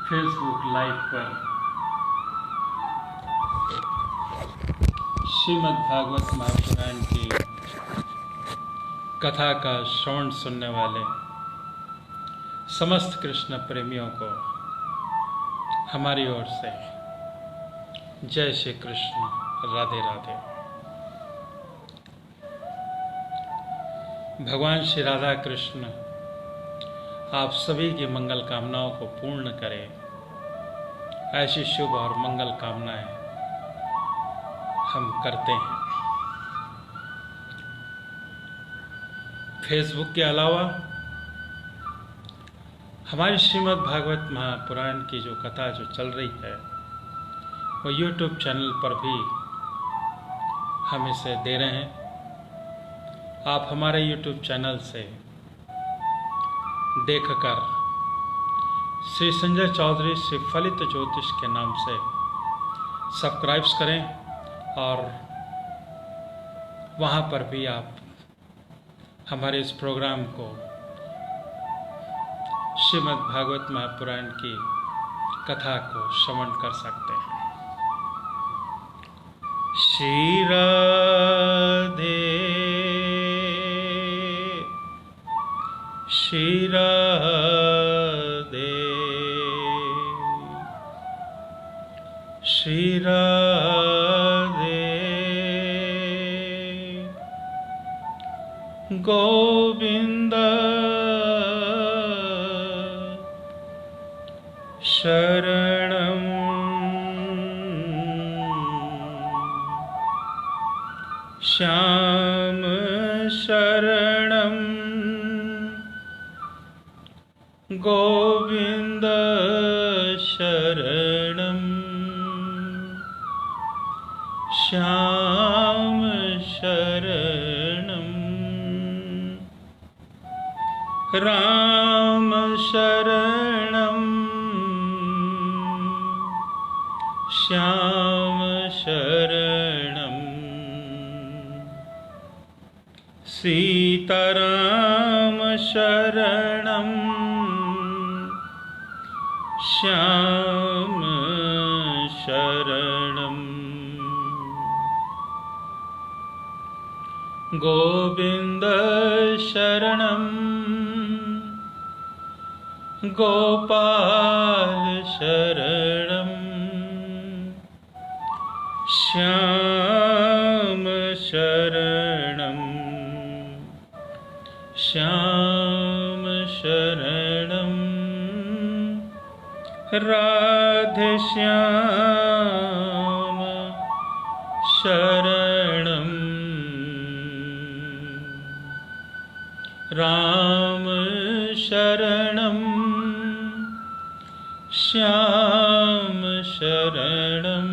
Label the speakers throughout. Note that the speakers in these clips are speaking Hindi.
Speaker 1: फेसबुक लाइव पर श्रीमद् भागवत महापुराण की कथा का श्रवण सुनने वाले समस्त कृष्ण प्रेमियों को हमारी ओर से जय श्री कृष्ण, राधे राधे। भगवान श्री राधा कृष्ण आप सभी की मंगल कामनाओं को पूर्ण करें। ऐसी शुभ और मंगल कामनाएं हम करते हैं। फेसबुक के अलावा हमारी श्रीमद् भागवत महापुराण की जो कथा जो चल रही है वो यूट्यूब चैनल पर भी हम इसे दे रहे हैं। आप हमारे यूट्यूब चैनल से देखकर श्री संजय चौधरी श्री फलित ज्योतिष के नाम से सब्सक्राइब करें और वहाँ पर भी आप हमारे इस प्रोग्राम को श्रीमद् भागवत महापुराण की कथा को श्रवण कर सकते हैं। श्री राधे श्री राधे श्री राधे गोविंद शरणं श्याम शरणं गोविंद शरणं श्याम शरणं राम शरणं श्याम शरणं सीताराम शरणं श्याम शरणं गोविंद शरणं गोपाल शरणं श्याम शरणं श्याम शरणं राधे श्याम शरणं राम शरणं श्याम शरणं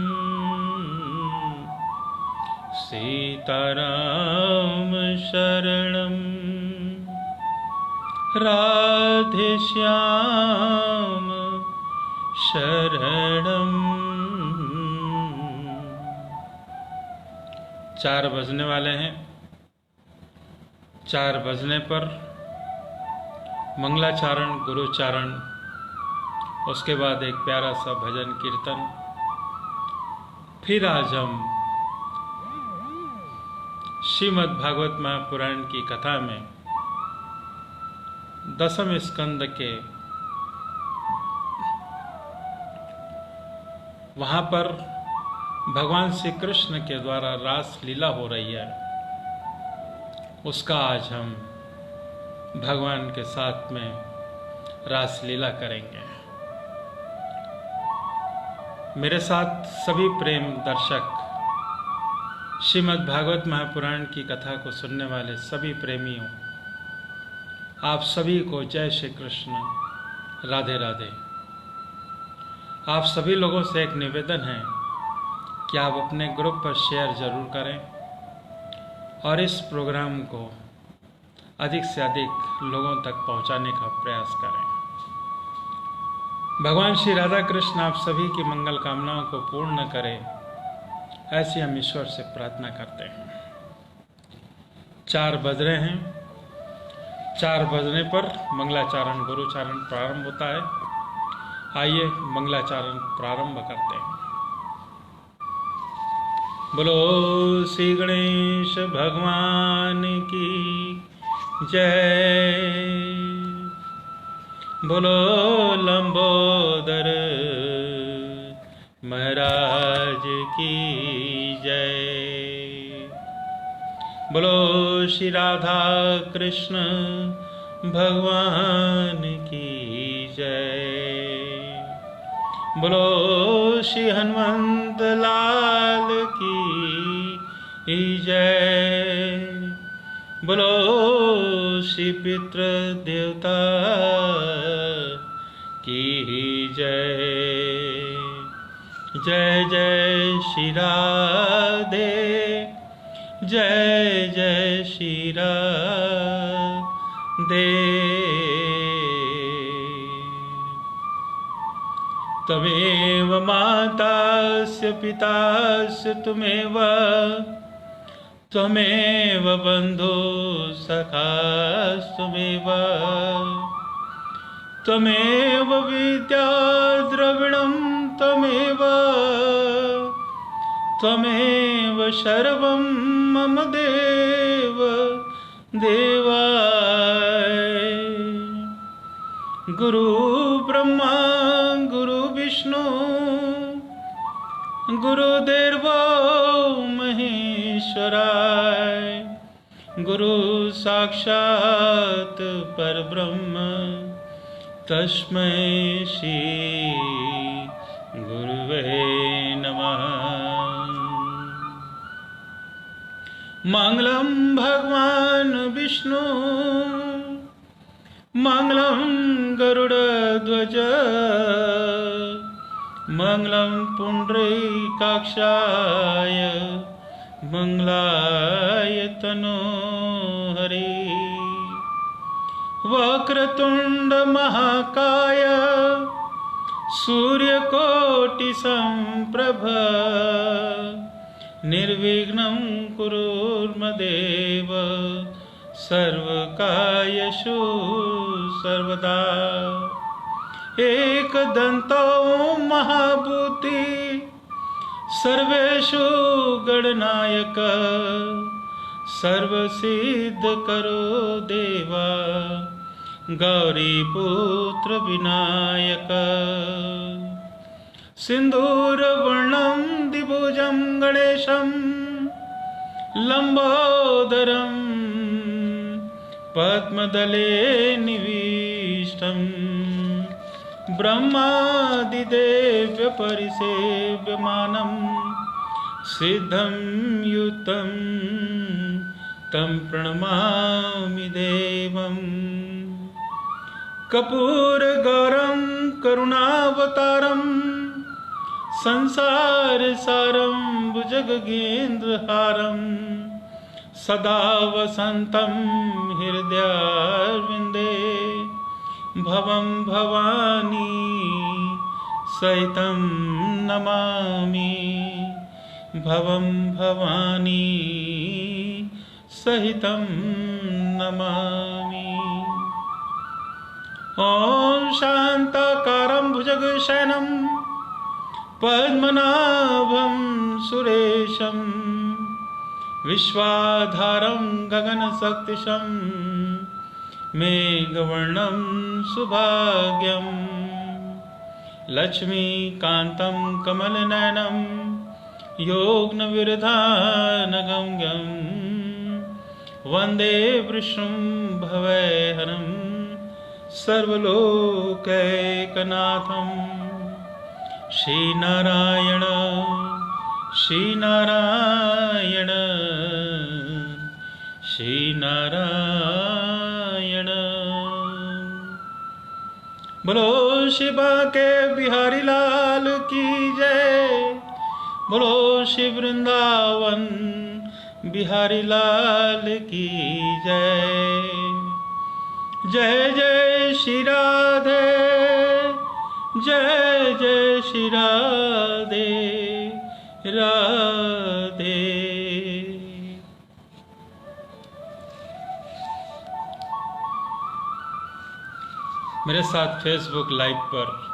Speaker 1: सीताराम शरणं राधे श्याम शरणं। 4 बजने वाले हैं। 4 बजने पर मंगलाचारण, गुरुचारण, उसके बाद एक प्यारा सा भजन कीर्तन। फिर आज हम श्रीमद् भागवत महापुराण की कथा में 10वें स्कंद के वहाँ पर भगवान श्री कृष्ण के द्वारा रास लीला हो रही है, उसका आज हम भगवान के साथ में रास लीला करेंगे। मेरे साथ सभी प्रेम दर्शक, श्रीमद् भागवत महापुराण की कथा को सुनने वाले सभी प्रेमियों, आप सभी को जय श्री कृष्ण, राधे राधे। आप सभी लोगों से एक निवेदन है कि आप अपने ग्रुप पर शेयर जरूर करें और इस प्रोग्राम को अधिक से अधिक लोगों तक पहुंचाने का प्रयास करें। भगवान श्री राधा कृष्ण आप सभी की मंगल कामनाओं को पूर्ण करें, ऐसी हम ईश्वर से प्रार्थना करते हैं। 4 बज रहे हैं। 4 बजने पर मंगलाचारण, गुरुचारण प्रारंभ होता है। आइए मंगलाचरण प्रारंभ करते हैं। बोलो श्री गणेश भगवान की जय। बोलो लंबोदर महाराज की जय। बोलो श्री राधा कृष्ण भगवान की जय। बोलो श्री हनुमंत लाल की जय। बोलो श्री पितृ देवता की जय। जय जय श्री राधे, जय जय श्री राधे। त्वमेव मातास्य पितास्य त्वमेव, त्वमेव बन्धो सखास्त्वमेव, त्वमेव विद्या द्रविणं त्वमेव, त्वमेव सर्वं मम देव देवा। गुरु ब्रह्मा गुरु विष्णु गुरुदेवो महेश्वराय, गुरु साक्षात् परब्रह्म तस्मै श्री गुरुवे नमः। मंगलम भगवान विष्णु, मंगलम गरुड़ध्वज, मंगलम पुंडरीकाक्षाय, मंगलाय तनोहरि। वक्रतुंड महाकाय, सूर्यकोटि संप्रभ, निर्विघ्नं कुरुर्मदेव सर्वकार्येषु सर्वदा। एकदन्तो महाभूति सर्वेषु गणनायक, सर्वसिद्धकरो देवा गौरीपुत्र विनायक। सिन्दूरवर्णं द्विभुजं गणेशं, लम्बोदरं पद्मदले निविष्टं, ब्रह्मादिदेव्य परिसेव्यमानं, सिद्धं युतं तं प्रणमामि देवम्। कर्पूरगौरं करुणावतारं, संसारसारं भुजगेन्द्रहारं, सदा वसन्तं हृदयारविन्दे, भवं भवानी सहितं नमामि, भवं भवानी सहितं नमामि। ॐ शान्ताकारं भुजगशयनं, पद्मनाभं सुरेशं, विश्वाधारं गगनसदृशं, मेघवर्णं सुभाग्यं, लक्ष्मीकान्तं कमलनयनं, योगनविरधानगम्यं, वन्दे विष्णुं भवैहरं, सर्वलोकैकनाथं। श्रीनारायण श्रीनारायण श्रीनारायण। बोलो शिवा के बिहारी लाल की जय। बोलो श्री वृंदावन बिहारी लाल की जय। जय जय श्री राधे, जय जय श्री राधे राधे। मेरे साथ फेसबुक लाइव पर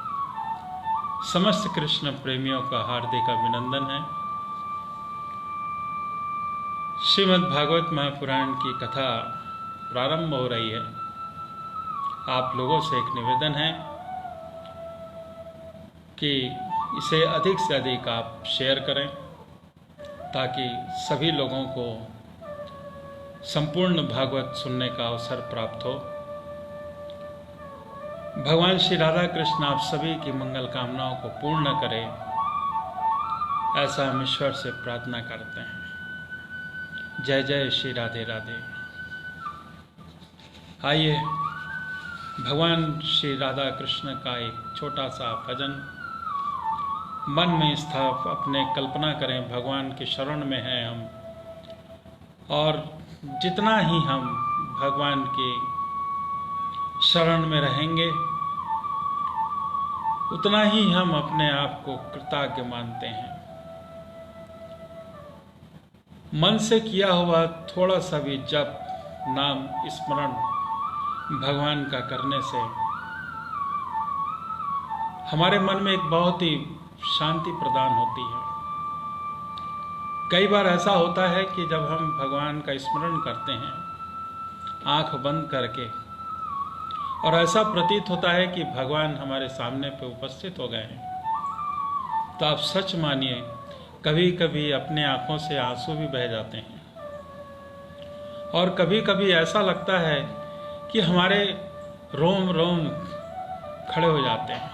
Speaker 1: समस्त कृष्ण प्रेमियों का हार्दिक अभिनंदन है। श्रीमद् भागवत महापुराण की कथा प्रारंभ हो रही है। आप लोगों से एक निवेदन है कि इसे अधिक से अधिक आप शेयर करें ताकि सभी लोगों को संपूर्ण भागवत सुनने का अवसर प्राप्त हो। भगवान श्री राधा कृष्ण आप सभी की मंगल कामनाओं को पूर्ण करें, ऐसा हम ईश्वर से प्रार्थना करते हैं। जय जय श्री राधे राधे। आइए भगवान श्री राधा कृष्ण का एक छोटा सा भजन मन में अपने कल्पना करें। भगवान के शरण में हैं हम, और जितना ही हम भगवान के शरण में रहेंगे उतना ही हम अपने आप को कृतज्ञ मानते हैं। मन से किया हुआ थोड़ा सा भी जप, नाम स्मरण भगवान का करने से हमारे मन में एक बहुत ही शांति प्रदान होती है। कई बार ऐसा होता है कि जब हम भगवान का स्मरण करते हैं आंख बंद करके, और ऐसा प्रतीत होता है कि भगवान हमारे सामने पे उपस्थित हो गए हैं, तो आप सच मानिए कभी कभी अपने आंखों से आंसू भी बह जाते हैं, और कभी कभी ऐसा लगता है कि हमारे रोम रोम खड़े हो जाते हैं।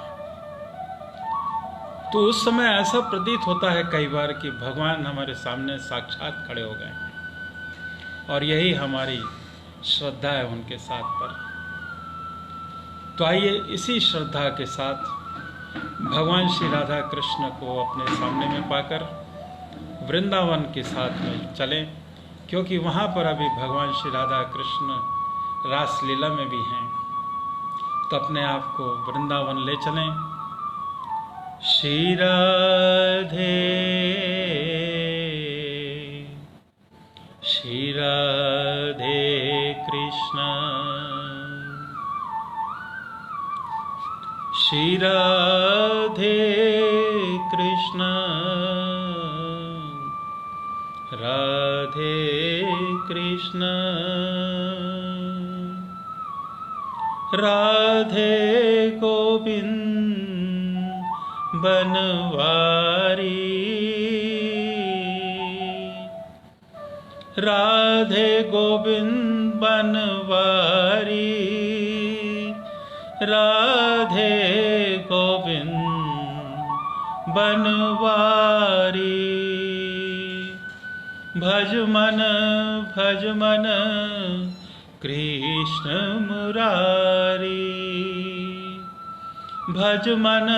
Speaker 1: तो उस समय ऐसा प्रतीत होता है कई बार कि भगवान हमारे सामने साक्षात खड़े हो गए हैं, और यही हमारी श्रद्धा है उनके साथ पर। तो आइए इसी श्रद्धा के साथ भगवान श्री राधा कृष्ण को अपने सामने में पाकर वृंदावन के साथ में चलें, क्योंकि वहाँ पर अभी भगवान श्री राधा कृष्ण रासलीला में भी हैं। तो अपने आप को वृंदावन ले चलें। श्री राधे श्री राधे कृष्ण श्री राधे कृष्ण राधे कृष्ण राधे गोविंद बनवारी राधे गोविंद बनवारी राधे गोविंद बनवारी। भज मन कृष्ण मुरारी भज मन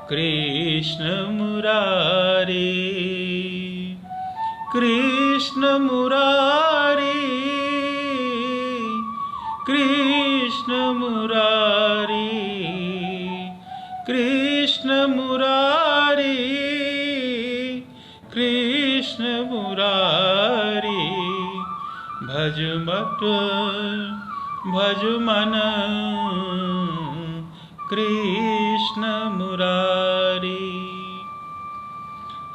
Speaker 1: कृष्ण मुरारी कृष्ण मुरारी कृष्ण मुरारी कृष्ण मुरारी कृष्ण मुरारी। भज मन कृष्ण मुरारी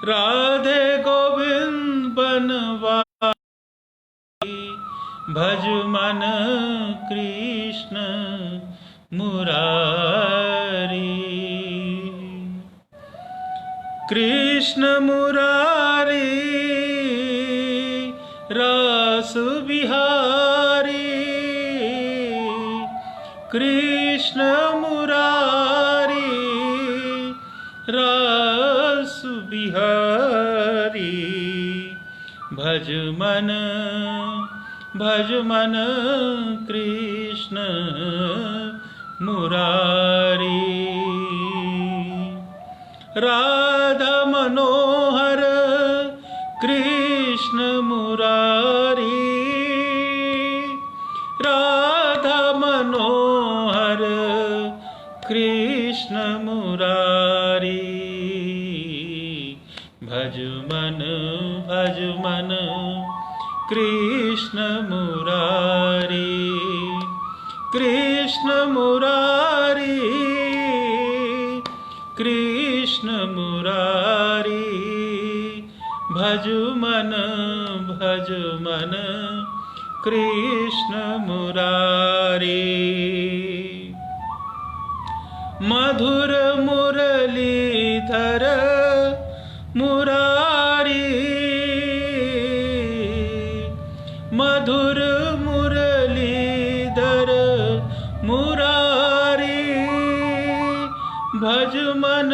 Speaker 1: राधे गोविंद बनवारी भज मन कृष्ण मुरारी कृष्ण मुरारी रस बिहारी कृष्ण मुरारी रस बिहारी। भज मन कृष्ण मुरारी राधा मनोहर कृष्ण मुरारी राधा मनोहर कृष्ण मुरारी। भज मन कृष्ण मुरारी कृष्ण मुरारी कृष्ण मुरारी, भज मन कृष्ण मुरारी। मधुर मुरलीधर मुरारी, मधुर मुरलीधर मुरारी। भज मन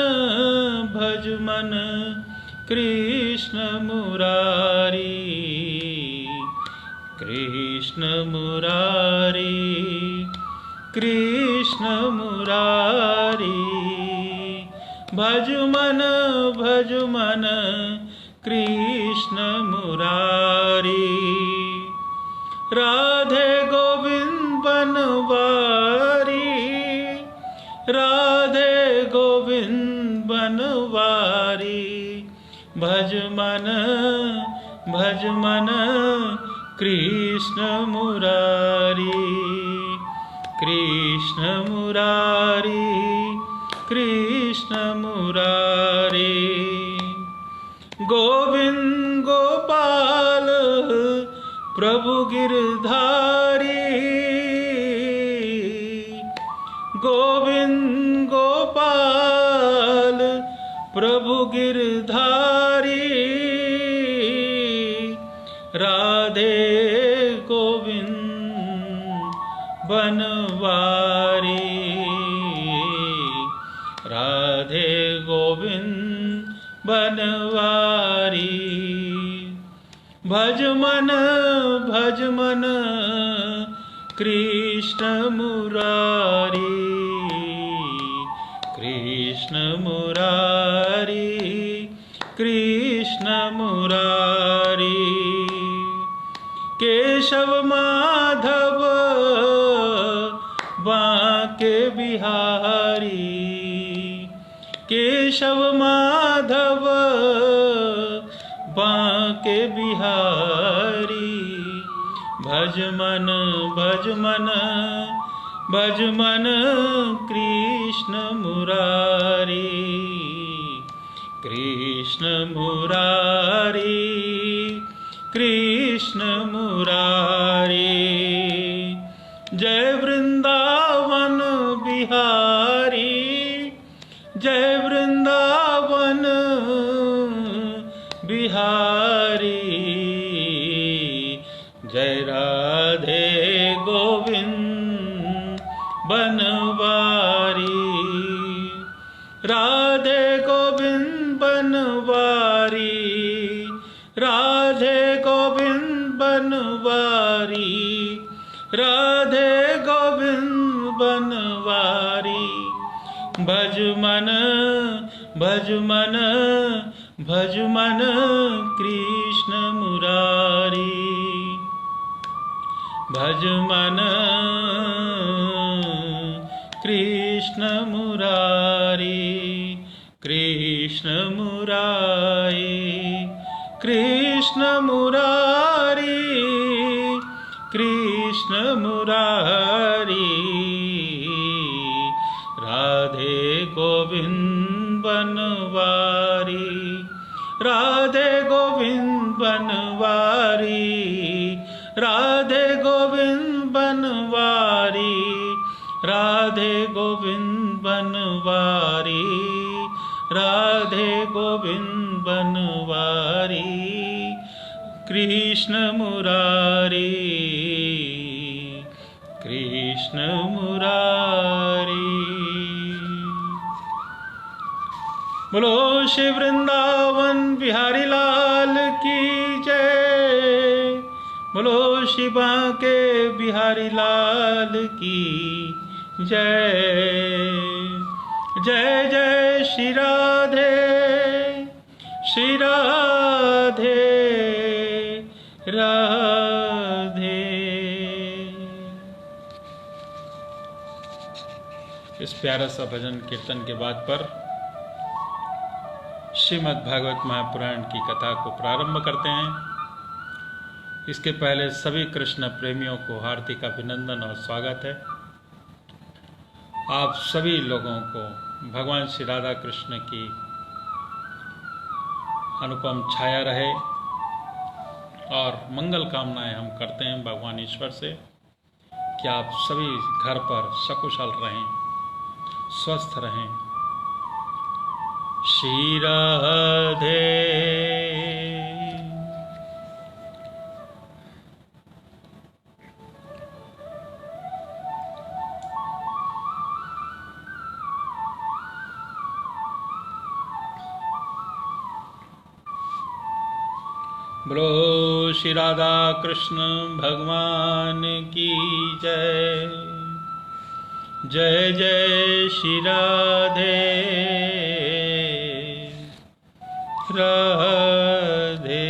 Speaker 1: कृष्ण मुरारी, कृष्ण मुरारी, कृष्ण मुरारी। भज मन कृष्ण मुरारी। राधे गोविंद बनवारी, राधे गोविंद बनवारी। भज मन कृष्ण मुरारी, कृष्ण मुरारी, कृष्ण मुरारी। गोविंद गोपाल प्रभु गिरधारी, गोविंद गोपाल प्रभु गिरधारी। राधे गोविंद बनवारी, राधे गोविंद बनवारी। भज मन कृष्ण मुरारी, कृष्ण मुरारी, कृष्ण मुरारी। केशव माधव बांके बिहारी, केशव माधव बांके बिहारी। भज मन कृष्ण मुरारी, कृष्ण मुरारी, कृष्ण मुरारी। जय वृंदावन बिहारी, जय वृंदावन बिहारी। जय राधे गोविंद बनवारी, राधे गोविंद बनवारी, राधे गोविंद बनवारी, राधे गोविंद बनवारी। भज मन कृष्ण मुरारी। भज मन कृष्ण मुरारी, कृष्ण मुरारी, कृष्ण मुरारी, कृष्ण मुरारी। राधे गोविंद बनवारी, राधे गोविंद बनवारी, राधे गोविंद बनवारी, राधे गोविंद बनवारी, राधे गोविंद बनवारी। कृष्ण मुरारी, कृष्ण मुरारी। बोलो श्री वृंदावन बिहारी लाल की जय, बोलो श्री बांके बिहारी लाल की जय। जय जय श्री राधे, श्री राधे राधे। इस प्यारा सा भजन कीर्तन के बाद पर श्रीमद् भागवत महापुराण की कथा को प्रारंभ करते हैं। इसके पहले सभी कृष्ण प्रेमियों को हार्दिक अभिनंदन और स्वागत है। आप सभी लोगों को भगवान श्री राधा कृष्ण की अनुपम छाया रहे और मंगल कामनाएं हम करते हैं भगवान ईश्वर से कि आप सभी घर पर सकुशल रहें, स्वस्थ रहें। श्री राधे। बोलो श्री राधा कृष्ण भगवान की जय। जय जय श्री राधे राधे।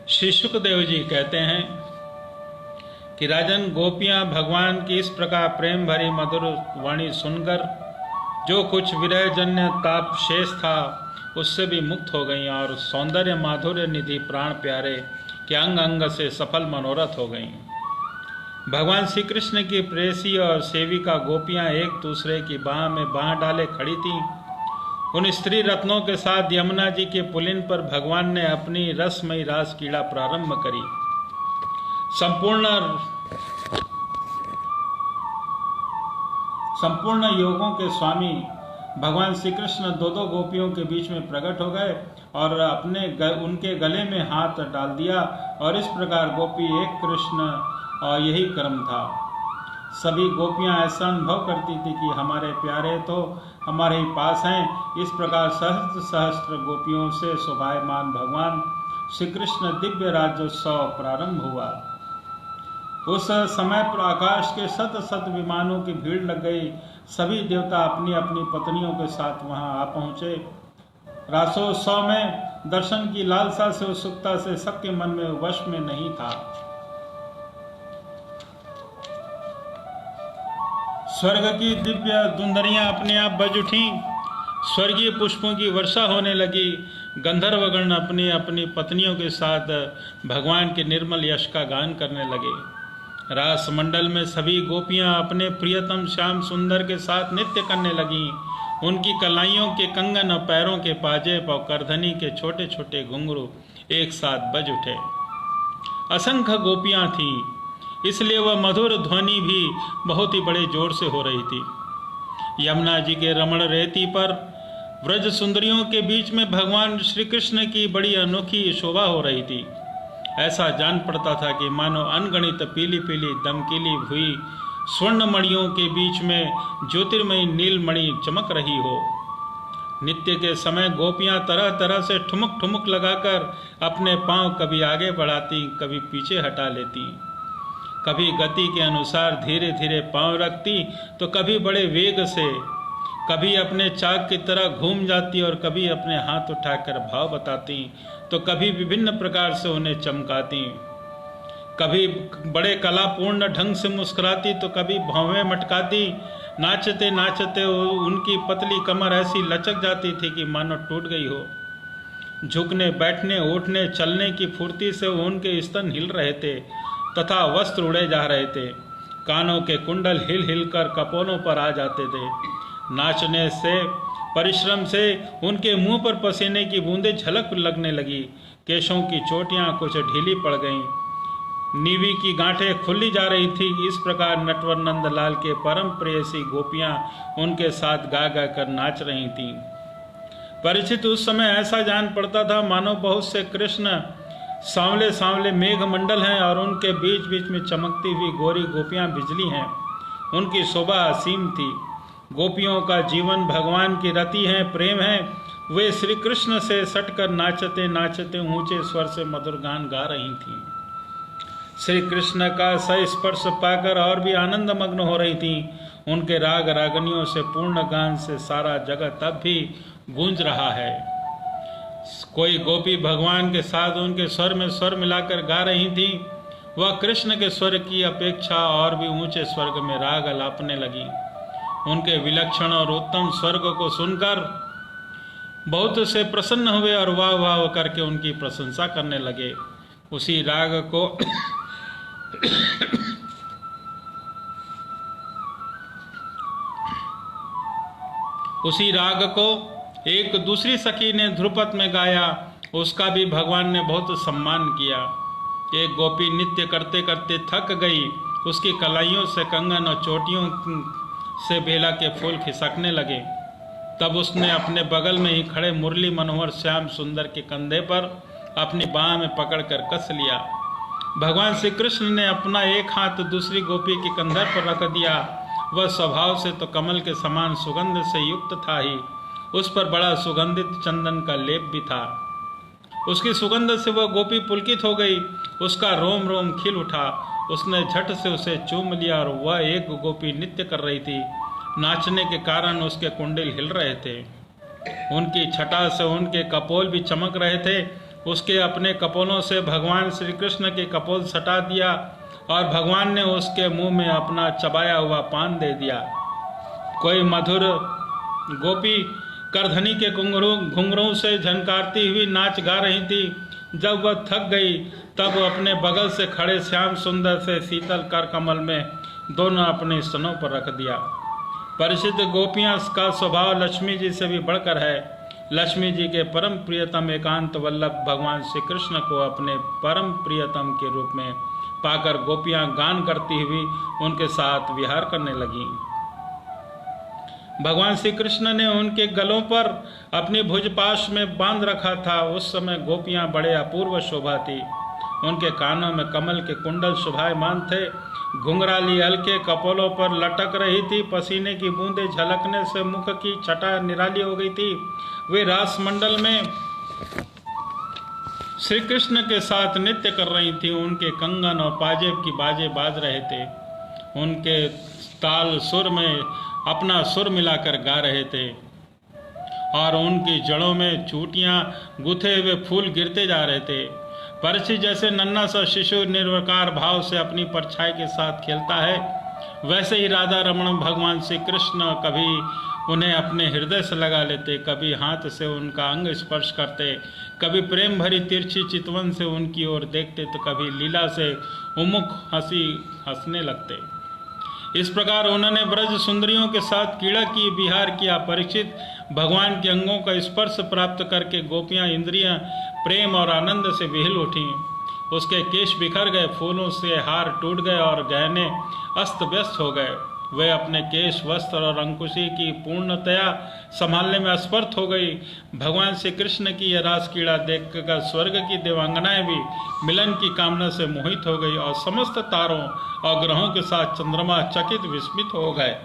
Speaker 1: श्री सुखदेव जी कहते हैं कि राजन, गोपियां भगवान की इस प्रकार प्रेम भरी मधुर वाणी सुनकर जो कुछ विरह जन्य ताप शेष था उससे भी मुक्त हो गईं और सौंदर्य माधुर्य निधि प्राण प्यारे के अंग अंग से सफल मनोरथ हो गईं। भगवान श्री कृष्ण की प्रेयसी और सेविका गोपियां एक दूसरे की बाह में बाह डाले खड़ी थीं। उन स्त्री रत्नों के साथ यमुना जी के पुलिन पर भगवान ने अपनी रसमयी रास क्रीड़ा प्रारंभ करी। संपूर्ण योगों के स्वामी भगवान श्री कृष्ण दो दो गोपियों के बीच में प्रकट हो गए और उनके गले में हाथ डाल दिया और इस प्रकार गोपी एक कृष्ण और यही क्रम था। सभी गोपियां ऐसा अनुभव करती थी कि हमारे प्यारे तो हमारे ही पास हैं। इस प्रकार सहस्त्र सहस्त्र गोपियों से शोभायमान भगवान श्री कृष्ण दिव्य राज्योत्सव प्रारंभ हुआ। उस समय पर आकाश के शत शत विमानों की भीड़ लग गई। सभी देवता अपनी अपनी पत्नियों के साथ वहां आ पहुंचे। रासोत्सव में दर्शन की लालसा से उत्सुकता से सबके मन में वश में नहीं था। स्वर्ग की दिव्य दुंदरियां अपने आप बज उठी। स्वर्गीय पुष्पों की वर्षा होने लगी। गंधर्वगण अपनी अपनी पत्नियों के साथ भगवान के निर्मल यश का गान करने लगे। रास मंडल में सभी गोपियां अपने प्रियतम श्याम सुंदर के साथ नृत्य करने लगीं। उनकी कलाइयों के कंगन और पैरों के पाजेब और करधनी के छोटे छोटे घुंघरू एक साथ बज उठे। असंख्य गोपियां थीं, इसलिए वह मधुर ध्वनि भी बहुत ही बड़े जोर से हो रही थी। यमुना जी के रमण रेती पर व्रज सुंदरियों के बीच में भगवान श्री कृष्ण की बड़ी अनोखी शोभा हो रही थी। ऐसा जान पड़ता था कि मानो अनगणित पीली पीली दमकीली हुई स्वर्ण मणियों के बीच में ज्योतिर्मयी नीलमणि चमक रही हो। नित्य के समय गोपियां तरह तरह से ठुमक ठुमक लगाकर अपने पांव कभी आगे बढ़ाती, कभी पीछे हटा लेती, कभी गति के अनुसार धीरे धीरे पांव रखती तो कभी बड़े वेग से, कभी अपने चाक की तरह घूम जाती और कभी अपने हाथ उठाकर भाव बताती तो कभी विभिन्न प्रकार से उन्हें चमकाती, कभी बड़े कलापूर्ण ढंग से मुस्कुराती तो कभी भौवें मटकाती। नाचते नाचते उनकी पतली कमर ऐसी लचक जाती थी कि मानो टूट गई हो। झुकने बैठने उठने चलने की फुर्ती से उनके स्तन हिल रहे थे तथा वस्त्र उड़े जा रहे थे। कानों के कुंडल हिल हिल कर कपोलों पर आ जाते थे। नाचने से परिश्रम से उनके मुंह पर पसीने की बूंदें झलक लगने लगी। केशों की चोटियां कुछ ढीली पड़ गईं, नीवी की गांठें खुली जा रही थी। इस प्रकार नटवर नंदलाल के परम प्रेयसी गोपियां उनके साथ गा गा कर नाच रही थीं। परिचित उस समय ऐसा जान पड़ता था मानो बहुत से कृष्ण सांवले सांवले मेघ मंडल हैं और उनके बीच बीच में चमकती हुई गोरी गोपियां बिजली हैं। उनकी शोभा असीम थी। गोपियों का जीवन भगवान की रति है, प्रेम है। वे श्री कृष्ण से सटकर नाचते नाचते ऊंचे स्वर से मधुर गान गा रही थीं। श्री कृष्ण का स्पर्श पाकर और भी आनंद मग्न हो रही थीं। उनके राग रागनियों से पूर्ण गान से सारा जगत अब भी गूंज रहा है। कोई गोपी भगवान के साथ उनके स्वर में स्वर मिलाकर गा रही थी। वह कृष्ण के स्वर की अपेक्षा और भी ऊंचे स्वर्ग में राग अलापने लगी। उनके विलक्षण और उत्तम स्वर्ग को सुनकर बहुत से प्रसन्न हुए और वाह वाह करके उनकी प्रशंसा करने लगे। उसी राग को उसी राग को एक दूसरी सखी ने ध्रुपद में गाया, उसका भी भगवान ने बहुत सम्मान किया। एक गोपी नृत्य करते करते थक गई, उसकी कलाइयों से कंगन और चोटियों से बेला के फूल खिसकने लगे। तब उसने अपने बगल में ही खड़े मुरली मनोहर श्याम सुंदर के कंधे पर अपनी बाह में पकड़कर कस लिया। भगवान श्री कृष्ण ने अपना एक हाथ दूसरी गोपी के कंधे पर रख दिया। वह स्वभाव से तो कमल के समान सुगंध से युक्त था ही, उस पर बड़ा सुगंधित चंदन का लेप भी था। उसकी सुगंध से वह गोपी पुलकित हो गई, उसका रोम रोम खिल उठा। उसने झट से उसे चूम लिया और वह एक गोपी नृत्य कर रही थी। नाचने के कारण उसके कुंडल हिल रहे थे, उनकी छटा से उनके कपोल भी चमक रहे थे। उसके अपने कपोलों से भगवान श्री कृष्ण के कपोल सटा दिया और भगवान ने उसके मुंह में अपना चबाया हुआ पान दे दिया। कोई मधुर गोपी करधनी के घुंघरों से झनकारती हुई नाच गा रही थी। जब वह थक गई तब अपने बगल से खड़े श्याम सुंदर से शीतल कर कमल में दोनों अपने स्तनों पर रख दिया। परिचित गोपियां का स्वभाव लक्ष्मी जी से भी बढ़कर है। लक्ष्मी जी के परम प्रियतम एकांत वल्लभ भगवान श्री कृष्ण को अपने परम प्रियतम के रूप में पाकर गोपियां गान करती हुई उनके साथ विहार करने लगीं। भगवान श्री कृष्ण ने उनके गलों पर अपनी भुजपाश में बांध रखा था। उस समय गोपियां बड़े अपूर्व शोभा थी। उनके कानों में कमल के कुंडल शोभायमान थे। घुंघराली हल्के कपोलों पर लटक रही थी। पसीने की बूंदें झलकने से मुख की छटा निराली हो गई थी। वे रास मंडल में श्री कृष्ण के साथ नृत्य कर रही थी। उनके कंगन और पाजेब की बाजे बाज रहे थे। उनके ताल सुर में अपना सुर मिलाकर गा रहे थे और उनकी जड़ों में चूटियां गुथे हुए फूल गिरते जा रहे थे। परछी जैसे नन्हा सा शिशु निर्विकार भाव से अपनी परछाई के साथ खेलता है, वैसे ही राधा रमण भगवान श्री कृष्ण कभी उन्हें अपने हृदय से लगा लेते, कभी हाथ से उनका अंग स्पर्श करते, कभी प्रेम भरी तिरछी चितवन से उनकी ओर देखते, तो कभी लीला से उन्मुख हंसने लगते। इस प्रकार उन्होंने ब्रज सुंदरियों के साथ क्रीड़ा की, विहार किया। परीक्षित भगवान के अंगों का स्पर्श प्राप्त करके गोपियां इंद्रियां प्रेम और आनंद से विहिल उठीं। उसके केश बिखर गए, फूलों से हार टूट गए और गहने अस्त व्यस्त हो गए। वे अपने केश, वस्त्र और अंकुशी की पूर्णतया संभालने में असमर्थ हो गई। भगवान श्री कृष्ण की यह रास क्रीड़ा देखकर स्वर्ग की देवांगनाएं भी मिलन की कामना से मोहित हो गई और समस्त तारों और ग्रहों के साथ चंद्रमा चकित विस्मित हो गए।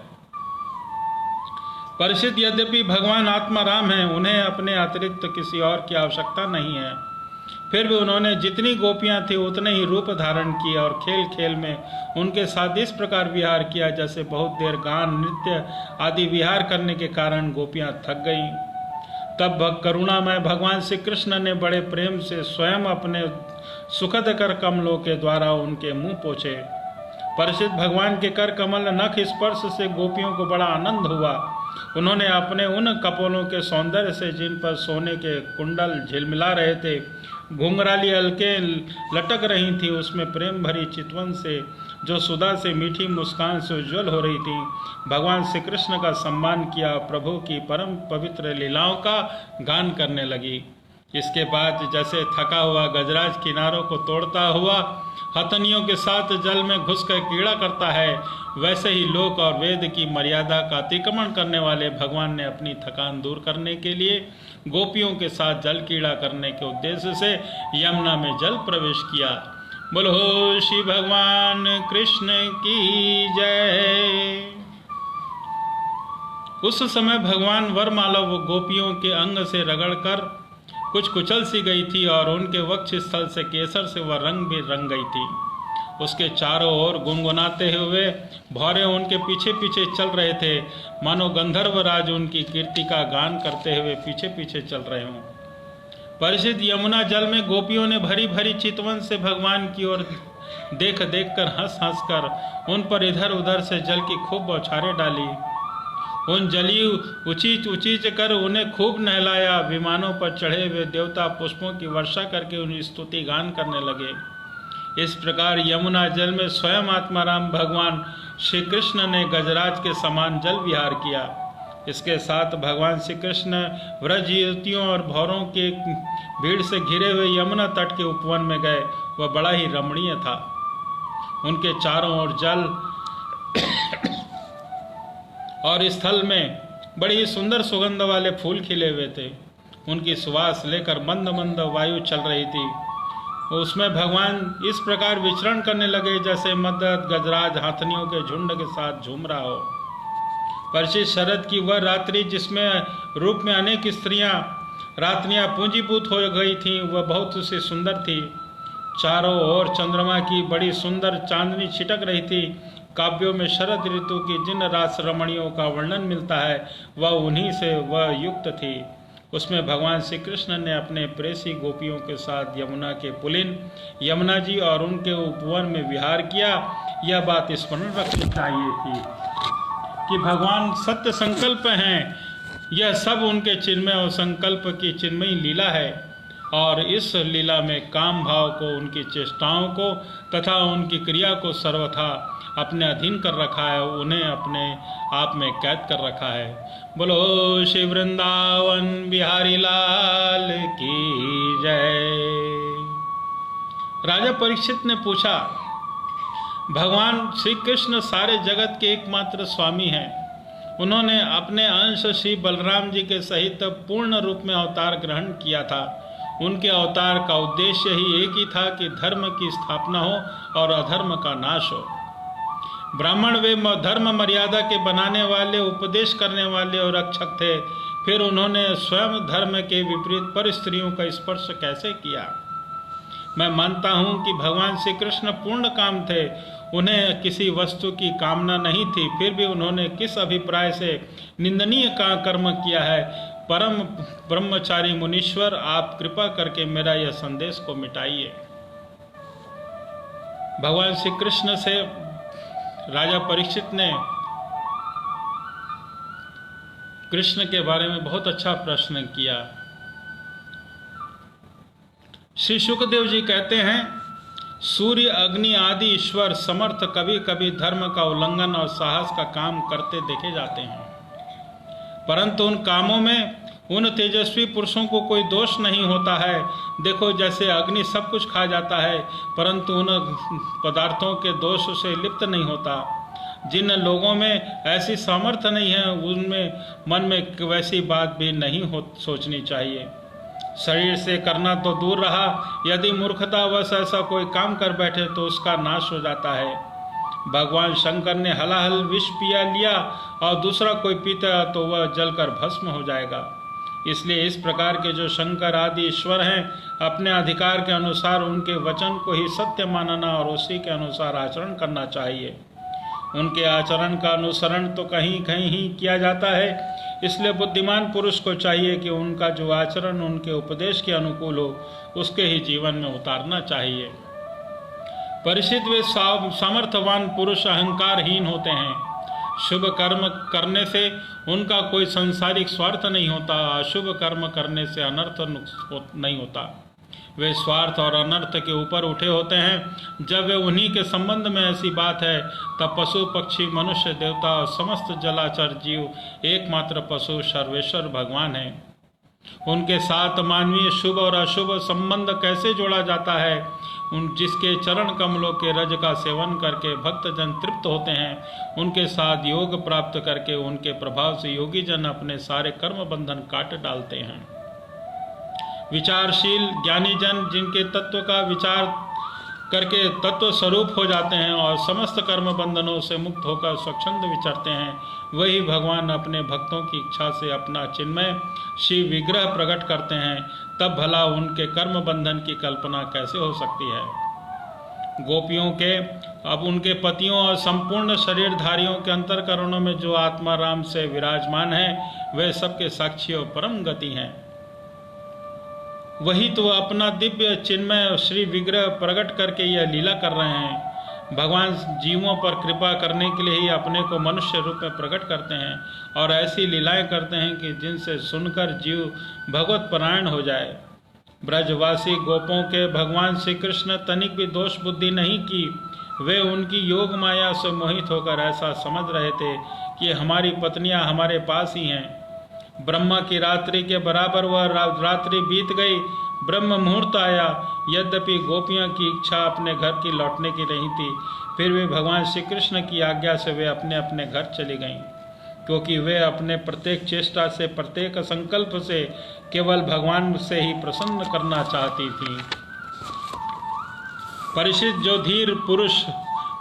Speaker 1: परिचित, यद्यपि भगवान आत्मा राम हैं, उन्हें अपने अतिरिक्त किसी और की आवश्यकता नहीं है, फिर भी उन्होंने जितनी गोपियां थी उतने ही रूप धारण किए और खेल खेल में उनके साथ इस प्रकार विहार किया जैसे बहुत देर गान, नृत्य आदि विहार करने के कारण गोपियां थक गईं। तब करुणामय भगवान श्री कृष्ण ने बड़े प्रेम से स्वयं अपने सुखद कर कमलों के द्वारा उनके मुंह पोंछे। परिचित, भगवान के कर कमल नख स्पर्श से गोपियों को बड़ा आनंद हुआ। उन्होंने अपने उन कपोलों के सौंदर्य से, जिन पर सोने के कुंडल झिलमिला रहे थे, घुंघराली अलके लटक रही थी, उसमें प्रेम भरी चितवन से, जो सुधा से मीठी मुस्कान से उज्ज्वल हो रही थी, भगवान श्री कृष्ण का सम्मान किया। प्रभु की परम पवित्र लीलाओं का गान करने लगी। इसके बाद जैसे थका हुआ गजराज किनारों को तोड़ता हुआ हथनियों के साथ जल में घुसकर क्रीड़ा करता है, वैसे ही लोक और वेद की मर्यादा का अतिक्रमण करने वाले भगवान ने अपनी थकान दूर करने के लिए गोपियों के साथ जल क्रीड़ा करने के उद्देश्य से यमुना में जल प्रवेश किया। बोलो श्री भगवान कृष्ण की जय। उस समय भगवान वरमाला वो गोपियों के अंग से रगड़कर कुछ कुचल सी गई थी और उनके वक्ष स्थल से केसर से वह रंग भी रंग गई थी। उसके चारों ओर गुनगुनाते हुए भौरे उनके पीछे पीछे चल रहे थे, मानो गंधर्व राज उनकी कीर्ति का गान करते हुए पीछे पीछे चल रहे हों। परिचित, यमुना जल में गोपियों ने भरी भरी चितवन से भगवान की ओर देख देख कर हंस हंस कर उन पर इधर उधर से जल की खूब बौछारें डाली। उन जली उचीच उचीच कर उन्हें खूब नहलाया। विमानों पर चढ़े हुए देवता पुष्पों की वर्षा करके उन्हें स्तुति गान करने लगे। इस प्रकार यमुना जल में स्वयं आत्माराम भगवान श्री कृष्ण ने गजराज के समान जल विहार किया। इसके साथ भगवान श्री कृष्ण व्रज युवतियों और भौरों के भीड़ से घिरे हुए यमुना तट के उपवन में गए। वह बड़ा ही रमणीय था। उनके चारों ओर जल और स्थल में बड़ी ही सुंदर सुगंध वाले फूल खिले हुए थे। उनकी सुवास लेकर मंद मंद वायु चल रही थी। उसमें भगवान इस प्रकार विचरण करने लगे जैसे मदद गजराज हाथनियों के झुंड के साथ झूम रहा हो। परिचित शरद की वह रात्रि जिसमें रूप में अनेक स्त्रियां रात्रियां पूंजीभूत हो गई थीं, वह बहुत सी सुंदर थी। चारों ओर चंद्रमा की बड़ी सुंदर चांदनी छिटक रही थी। काव्यों में शरद ऋतु की जिन रास रमणियों का वर्णन मिलता है वह उन्हीं से वह युक्त थी। उसमें भगवान श्री कृष्ण ने अपने प्रेसी गोपियों के साथ यमुना के पुलिन यमुना जी और उनके उपवन में विहार किया। यह बात स्मरण रखनी चाहिए थी कि भगवान सत्य संकल्प हैं। यह सब उनके चिन्मय और संकल्प की चिन्मयी लीला है और इस लीला में काम भाव को, उनकी चेष्टाओं को तथा उनकी क्रिया को सर्वथा अपने अधीन कर रखा है, उन्हें अपने आप में कैद कर रखा है। बोलो श्री वृंदावन बिहारी लाल की जय। राजा परीक्षित ने पूछा, भगवान श्री कृष्ण सारे जगत के एकमात्र स्वामी हैं। उन्होंने अपने अंश श्री बलराम जी के सहित पूर्ण रूप में अवतार ग्रहण किया था। उनके अवतार का उद्देश्य ही एक ही था कि धर्म की स्थापना हो और अधर्म का नाश हो। ब्राह्मण वे धर्म मर्यादा के बनाने वाले, उपदेश करने वाले और रक्षक थे। फिर उन्होंने स्वयं धर्म के विपरीत पर स्त्रियों का स्पर्श कैसे किया? मैं मानता हूं कि भगवान श्री कृष्ण पूर्ण काम थे। उन्हें किसी वस्तु की कामना नहीं थी। फिर भी उन्होंने किस अभिप्राय से निंदनीय का कर्म किया है? परम ब्रह्मचारी मुनीश्वर, आप कृपा करके मेरा यह संदेश को मिटाइए। भगवान श्री कृष्ण से राजा परीक्षित ने कृष्ण के बारे में बहुत अच्छा प्रश्न किया। श्री शुकदेव जी कहते हैं, सूर्य, अग्नि आदि ईश्वर समर्थ कभी कभी धर्म का उल्लंघन और साहस का काम करते देखे जाते हैं, परंतु उन कामों में उन तेजस्वी पुरुषों को कोई दोष नहीं होता है। देखो, जैसे अग्नि सब कुछ खा जाता है परंतु उन पदार्थों के दोष से लिप्त नहीं होता। जिन लोगों में ऐसी सामर्थ्य नहीं है उनमें मन में वैसी बात भी नहीं हो सोचनी चाहिए। शरीर से करना तो दूर रहा, यदि मूर्खतावश ऐसा कोई काम कर बैठे तो उसका नाश हो जाता है। भगवान शंकर ने हलाहल विष पिया लिया और दूसरा कोई पीता तो वह जलकर भस्म हो जाएगा। इसलिए इस प्रकार के जो शंकर आदि ईश्वर हैं, अपने अधिकार के अनुसार उनके वचन को ही सत्य मानना और उसी के अनुसार आचरण करना चाहिए। उनके आचरण का अनुसरण तो कहीं कहीं ही किया जाता है। इसलिए बुद्धिमान पुरुष को चाहिए कि उनका जो आचरण उनके उपदेश के अनुकूल हो उसके ही जीवन में उतारना चाहिए। परिचित वे सामर्थ्यवान पुरुष अहंकारहीन होते हैं। शुभ कर्म करने से उनका कोई सांसारिक स्वार्थ नहीं होता। अशुभ कर्म करने से अनर्थ नहीं होता। वे स्वार्थ और अनर्थ के ऊपर उठे होते हैं। जब वे उन्हीं के संबंध में ऐसी बात है तब पशु पक्षी मनुष्य देवता और समस्त जलाचर जीव एकमात्र पशु सर्वेश्वर भगवान है। उनके साथ मानवीय शुभ और अशुभ संबंध कैसे जोड़ा जाता है? जिसके चरण कमलों के रज का सेवन करके भक्तजन तृप्त होते हैं, उनके साथ योग प्राप्त करके उनके प्रभाव से योगी जन अपने सारे कर्म बंधन काट डालते हैं। विचारशील ज्ञानी जन जिनके तत्व का विचार करके तत्व स्वरूप हो जाते हैं और समस्त कर्म बंधनों से मुक्त होकर स्वच्छंद विचरते हैं, वही भगवान अपने भक्तों की इच्छा से अपना चिन्मय शिव विग्रह प्रकट करते हैं। तब भला उनके कर्म बंधन की कल्पना कैसे हो सकती है? गोपियों के, अब उनके पतियों और संपूर्ण शरीरधारियों के अंतरकरणों में जो आत्मा राम से विराजमान है, वे सबके साक्षी और परम गति हैं। वही तो अपना दिव्य चिन्मय श्री विग्रह प्रकट करके यह लीला कर रहे हैं। भगवान जीवों पर कृपा करने के लिए ही अपने को मनुष्य रूप में प्रकट करते हैं और ऐसी लीलाएं करते हैं कि जिनसे सुनकर जीव भगवत परायण हो जाए। ब्रजवासी गोपों के भगवान श्री कृष्ण तनिक भी दोष बुद्धि नहीं की। वे उनकी योग माया से मोहित होकर ऐसा समझ रहे थे कि हमारी पत्नियां हमारे पास ही हैं। ब्रह्मा की रात्रि के बराबर वह रात्रि बीत गई। ब्रह्म मुहूर्त आया। यद्यपि गोपियों की इच्छा अपने घर की लौटने की नहीं थी, फिर भी भगवान श्री कृष्ण की आज्ञा से वे अपने अपने घर चली गईं, क्योंकि वे अपने प्रत्येक चेष्टा से, प्रत्येक संकल्प से केवल भगवान से ही प्रसन्न करना चाहती थीं। परीक्षित, जो धीर पुरुष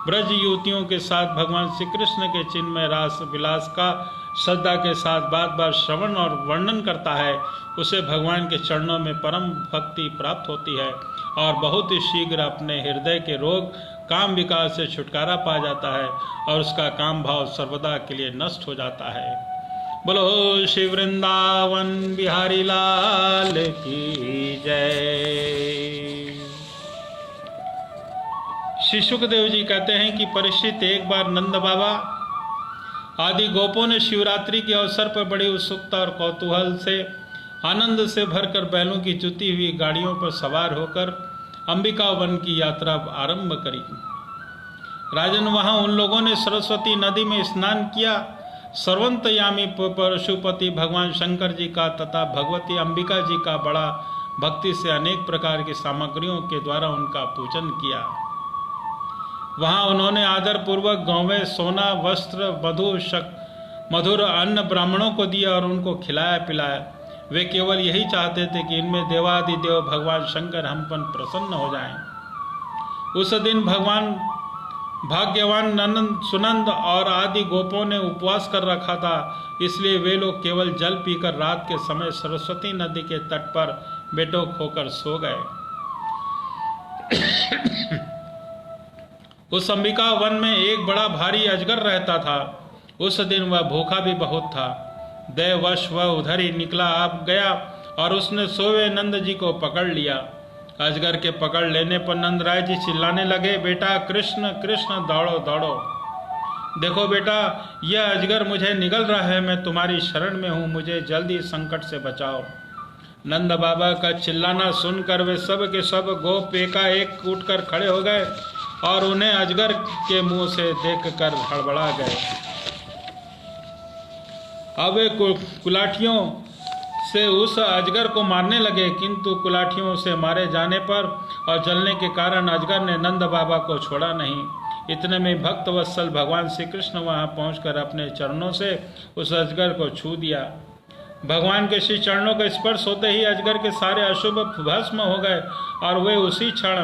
Speaker 1: ब्रज युवतियों के साथ भगवान श्री कृष्ण के चिन्मय रास विलास का श्रद्धा के साथ बार बार श्रवण और वर्णन करता है, उसे भगवान के चरणों में परम भक्ति प्राप्त होती है और बहुत ही शीघ्र अपने हृदय के रोग काम विकार से छुटकारा पा जाता है और उसका काम भाव सर्वदा के लिए नष्ट हो जाता है। बोलो श्री वृंदावन बिहारी लाल की जय। श्री सुखदेव जी कहते हैं कि परीक्षित, एक बार नंद बाबा आदि गोपों ने शिवरात्रि के अवसर पर बड़ी उत्सुकता और कौतूहल से, आनंद से भरकर बैलों की जुती हुई गाड़ियों पर सवार होकर अंबिका वन की यात्रा आरंभ करी। राजन, वहां उन लोगों ने सरस्वती नदी में स्नान किया। सर्वंतयामी पशुपति भगवान शंकर जी का तथा भगवती अंबिका जी का बड़ा भक्ति से अनेक प्रकार की सामग्रियों के द्वारा उनका पूजन किया। वहां उन्होंने आदर पूर्वक गौवें, सोना, वस्त्र, मधुर अन्न ब्राह्मणों को दिया और उनको खिलाया पिलाया। वे केवल यही चाहते थे कि इनमें देवादिदेव भगवान शंकर हम पर प्रसन्न हो जाएं। उस दिन भगवान भाग्यवान नंद, सुनंद और आदि गोपों ने उपवास कर रखा था, इसलिए वे लोग केवल जल पीकर रात के समय सरस्वती नदी के तट पर बेटोक होकर सो गए। उस अंबिका वन में एक बड़ा भारी अजगर रहता था। उस दिन वह भूखा भी बहुत था। दैववश वह उधर ही निकला आप गया और उसने सोए नंद जी को पकड़ लिया। अजगर के पकड़ लेने पर नंदराय जी चिल्लाने लगे, बेटा कृष्ण कृष्ण, दौड़ो दौड़ो। देखो बेटा, यह अजगर मुझे निगल रहा है, मैं तुम्हारी शरण में हूँ, मुझे जल्दी संकट से बचाओ। नंद बाबा का चिल्लाना सुनकर वे सब के सब गोप एकाएक उठकर खड़े हो गए और उन्हें अजगर के मुंह से देखकर हड़बड़ा गए। अब वे कुलाठियों से उस अजगर को मारने लगे, किंतु कुलाठियों से मारे जाने पर और जलने के कारण अजगर ने नंद बाबा को छोड़ा नहीं। इतने में भक्त वत्सल भगवान श्री कृष्ण वहां पहुंचकर अपने चरणों से उस अजगर को छू दिया। भगवान के श्री चरणों का स्पर्श होते ही अजगर के सारे अशुभ भस्म हो गए और वे उसी क्षण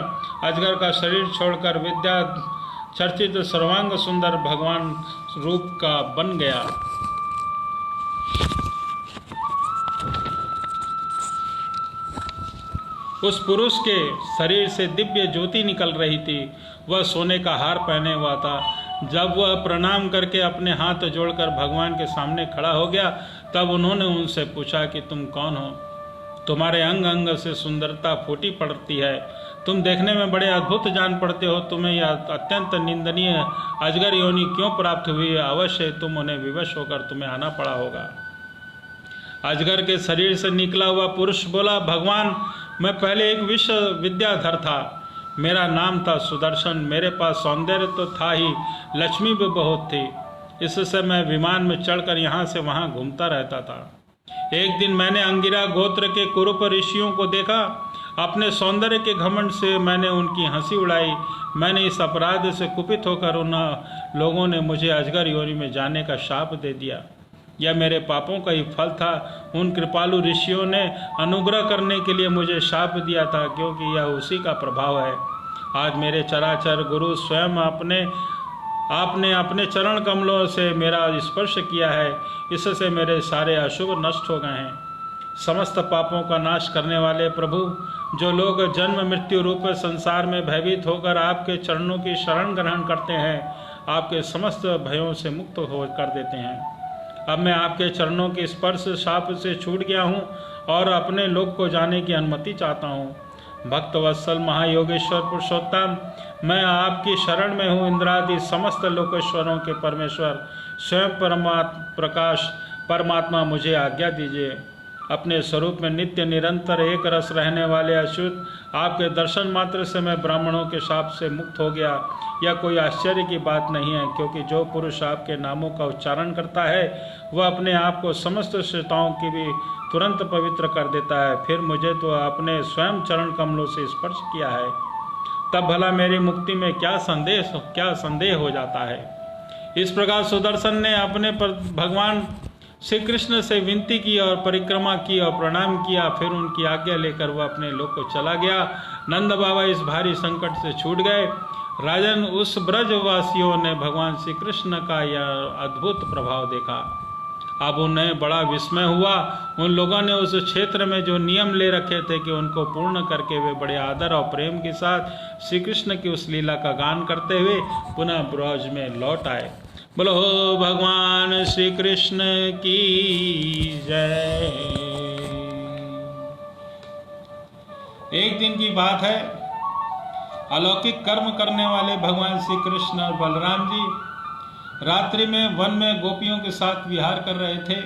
Speaker 1: अजगर का शरीर छोड़कर विद्या चर्चित सर्वांग सुंदर भगवान रूप का बन गया। उस पुरुष के शरीर से दिव्य ज्योति निकल रही थी। वह सोने का हार पहने हुआ था। जब वह प्रणाम करके अपने हाथ जोड़कर भगवान के सामने खड़ा हो गया, तब उन्होंने उनसे पूछा कि तुम कौन हो? तुम्हारे अंग अंग से सुंदरता फूटी पड़ती है, तुम देखने में बड़े अद्भुत जान पड़ते हो, तुम्हें यह अत्यंत निंदनीय अजगर योनि क्यों प्राप्त हुई? अवश्य तुम उन्हें विवश होकर तुम्हें आना पड़ा होगा। अजगर के शरीर से निकला हुआ पुरुष बोला, भगवान, मैं पहले एक विश्व विद्याधर था। मेरा नाम था सुदर्शन। मेरे पास सौंदर्य तो था ही, लक्ष्मी भी बहुत थी। इससे मैं विमान में चढ़कर यहाँ से वहाँ घूमता रहता था। एक दिन मैंने अंगिरा गोत्र के कुरूप ऋषियों को देखा। अपने सौंदर्य के घमंड से मैंने उनकी हंसी उड़ाई। मैंने इस अपराध से कुपित होकर उन लोगों ने मुझे अजगर योनि में जाने का शाप दे दिया। यह मेरे पापों का ही फल था। उन कृपालु ऋषियों ने अनुग्रह करने के लिए मुझे शाप दिया था, क्योंकि यह उसी का प्रभाव है। आज मेरे चराचर गुरु स्वयं आपने अपने चरण कमलों से मेरा स्पर्श किया है। इससे मेरे सारे अशुभ नष्ट हो गए हैं। समस्त पापों का नाश करने वाले प्रभु, जो लोग जन्म मृत्यु रूप संसार में भयभीत होकर आपके चरणों की शरण ग्रहण करते हैं, आपके समस्त भयों से मुक्त हो कर देते हैं। अब मैं आपके चरणों के स्पर्श शाप से छूट गया हूँ और अपने लोक को जाने की अनुमति चाहता हूँ। भक्त वत्सल महायोगेश्वर पुरुषोत्तम, मैं आपकी शरण में हूँ। इंद्रादि समस्त लोकेश्वरों के परमेश्वर स्वयं प्रकाश परमात्मा, मुझे आज्ञा दीजिए। अपने स्वरूप में नित्य निरंतर एक रस रहने वाले अच्युत, आपके दर्शन मात्र से मैं ब्राह्मणों के शाप से मुक्त हो गया। यह कोई आश्चर्य की बात नहीं है, क्योंकि जो पुरुष आपके नामों का उच्चारण करता है वह अपने आप को समस्त श्रोताओं की भी तुरंत पवित्र कर देता है। फिर मुझे तो अपने स्वयं चरण कमलों से स्पर्श किया है, तब भला मेरी मुक्ति में क्या संदेह हो जाता है। इस प्रकार सुदर्शन ने अपने पर भगवान श्री कृष्ण से विनती की और परिक्रमा की और प्रणाम किया। फिर उनकी आज्ञा लेकर वह अपने लोक को चला गया। नंद बाबा इस भारी संकट से छूट गए। राजन, उस ब्रजवासियों ने भगवान श्री कृष्ण का यह अद्भुत प्रभाव देखा। अब उन्हें बड़ा विस्मय हुआ। उन लोगों ने उस क्षेत्र में जो नियम ले रखे थे कि उनको पूर्ण करके वे बड़े आदर और प्रेम के साथ श्री कृष्ण की उस लीला का गान करते हुए पुनः ब्रज में लौट आए। बोलो भगवान श्री कृष्ण की जय। एक दिन की बात है, अलौकिक कर्म करने वाले भगवान श्री कृष्ण और बलराम जी रात्रि में वन में गोपियों के साथ विहार कर रहे थे।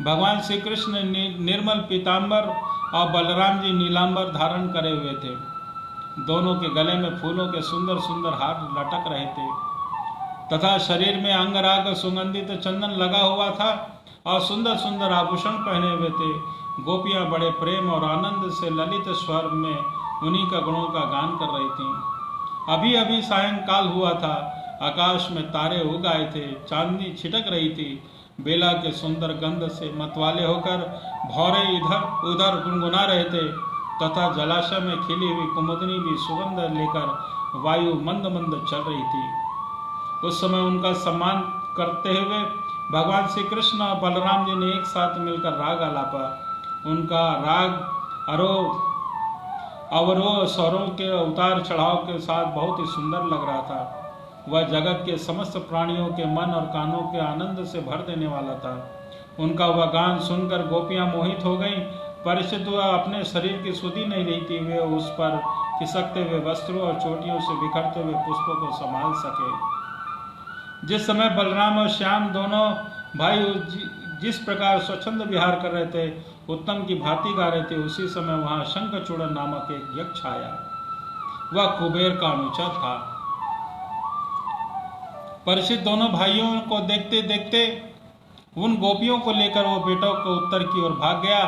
Speaker 1: भगवान श्री कृष्ण निर्मल पीतांबर और बलराम जी नीलांबर धारण करे हुए थे। दोनों के गले में फूलों के सुंदर सुंदर हार लटक रहे थे तथा शरीर में अंगराग सुगंधित चंदन लगा हुआ था और सुंदर सुंदर आभूषण पहने हुए थे। गोपियां बड़े प्रेम और आनंद से ललित स्वर में उन्हीं का गुणों का गान कर रही थीं। अभी अभी सायंकाल हुआ था। आकाश में तारे उग आए थे, चांदनी छिटक रही थी। बेला के सुंदर गंध से मतवाले होकर भौरे इधर उधर गुनगुना रहे थे तथा जलाशय में खिली हुई कुमुदनी भी सुगंध लेकर वायु मंद मंद चल रही थी। उस समय उनका सम्मान करते हुए भगवान श्री कृष्ण और बलराम जी ने एक साथ मिलकर राग आलापा। उनका राग अवरोह स्वरों के उतार चढ़ाव के साथ बहुत ही सुंदर लग रहा था। वह जगत के समस्त प्राणियों के मन और कानों के आनंद से भर देने वाला था। उनका वह गान सुनकर गोपियां मोहित हो गईं। परिचित वह अपने शरीर की सुधि नहीं रही थी, वे उस पर खिसकते हुए वस्त्रों और चोटियों से बिखरते हुए पुष्पों को संभाल सके। जिस समय बलराम और श्याम दोनों भाई जिस प्रकार स्वच्छंद विहार कर रहे थे, उत्तम की भांति गा रहे थे, उसी समय वहां शंखचूड़ नामक एक यक्ष आया। वह कुबेर का अनुचर था। परिचित दोनों भाइयों को देखते देखते उन गोपियों को लेकर वो बेटों को उत्तर की ओर भाग गया,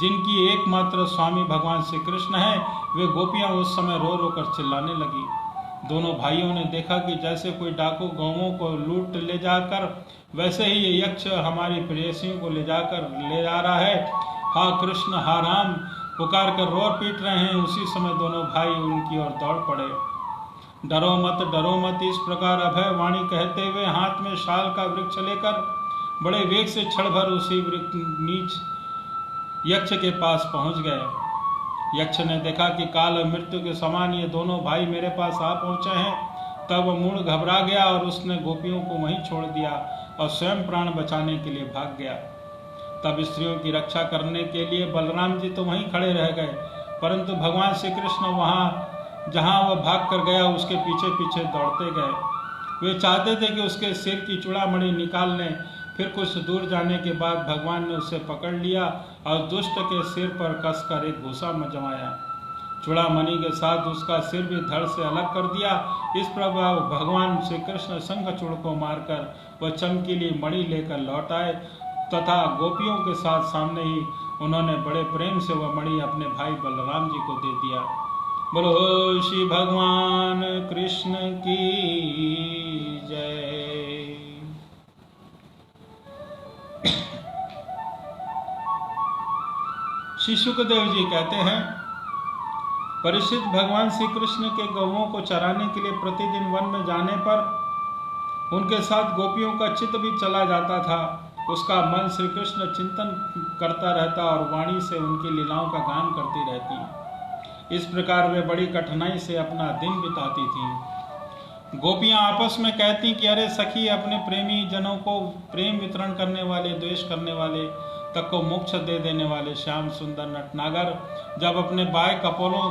Speaker 1: जिनकी एकमात्र स्वामी भगवान श्री कृष्ण है। वे गोपियां उस समय रो रो कर चिल्लाने लगी। दोनों भाइयों ने देखा कि जैसे कोई डाकू गौओं को लूट ले जाकर, वैसे ही ये यक्ष हमारी प्रेयसियों को ले जा रहा है। हा कृष्ण, हा राम पुकार कर रोर पीट रहे हैं। उसी समय दोनों भाई उनकी ओर दौड़ पड़े। डरो मत, इस प्रकार अभय वाणी कहते हुए हाथ में शाल का वृक्ष लेकर बड़े वेग से क्षण भर उसी नीच यक्ष के पास पहुंच गए। यक्ष ने देखा कि काल और मृत्यु के समान ये दोनों भाई मेरे पास आ पहुंचे हैं। तब वह मूढ़ घबरा गया और उसने गोपियों को वहीं छोड़ दिया और स्वयं प्राण बचाने के लिए भाग गया। तब स्त्रियों की रक्षा करने के लिए बलराम जी तो वहीं खड़े रह गए, परंतु भगवान श्री कृष्ण वहां जहां वह भाग कर गया उसके पीछे पीछे दौड़ते गए। वे चाहते थे कि उसके सिर की चूड़ामणि निकाल लें। फिर कुछ दूर जाने के बाद भगवान ने उसे पकड़ लिया और दुष्ट के सिर पर कसकर एक घूसा जमाया। चूड़ामणि के साथ उसका सिर भी धड़ से अलग कर दिया। इस प्रकार भगवान श्री कृष्ण शंखचूड़ को मारकर वह चमकीली मणि लेकर लौट आए तथा गोपियों के साथ सामने ही उन्होंने बड़े प्रेम से वह मणि अपने भाई बलराम जी को दे दिया। बोलो श्री भगवान कृष्ण की जय। श्री सुखदेव जी कहते हैं, परिचित भगवान श्री कृष्ण के गौओं को चराने के लिए प्रतिदिन वन में जाने पर उनके साथ गोपियों का चित्त भी चला जाता था। उसका मन श्री कृष्ण चिंतन करता रहता और वाणी से उनकी लीलाओं का गान करती रहती। इस प्रकार वे बड़ी कठिनाई से अपना दिन बिताती थीं। गोपियां आपस में कहती कि अरे सखी, अपने प्रेमी जनों को प्रेम वितरण करने वाले, द्वेष करने वाले तक को मोक्ष दे देने वाले श्याम सुंदर नटनागर जब अपने बाएं कपोलों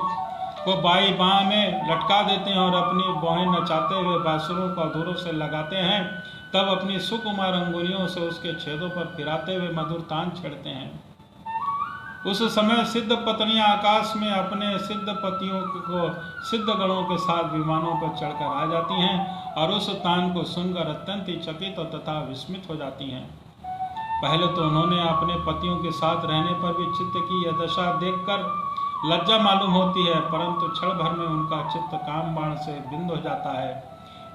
Speaker 1: को बाई बाह में लटका देते हैं और अपनी बाहें नचाते हुए बांसुरों को धुरों से लगाते हैं, तब अपनी सुकुमार अंगुलियों से उसके छेदों पर फिराते हुए मधुर तान छेड़ते हैं। उस समय सिद्ध पत्नियां आकाश में अपने सिद्ध पतियों को सिद्ध गणों के साथ विमानों पर चढ़कर आ जाती हैं और उस तान को सुनकर अत्यंत ही चकित और तथा विस्मित हो जाती हैं। पहले तो उन्होंने अपने पतियों के साथ रहने पर भी चित्त की यह दशा देखकर लज्जा मालूम होती है, परंतु क्षण भर में उनका चित्त काम बाण से बिंद हो जाता है।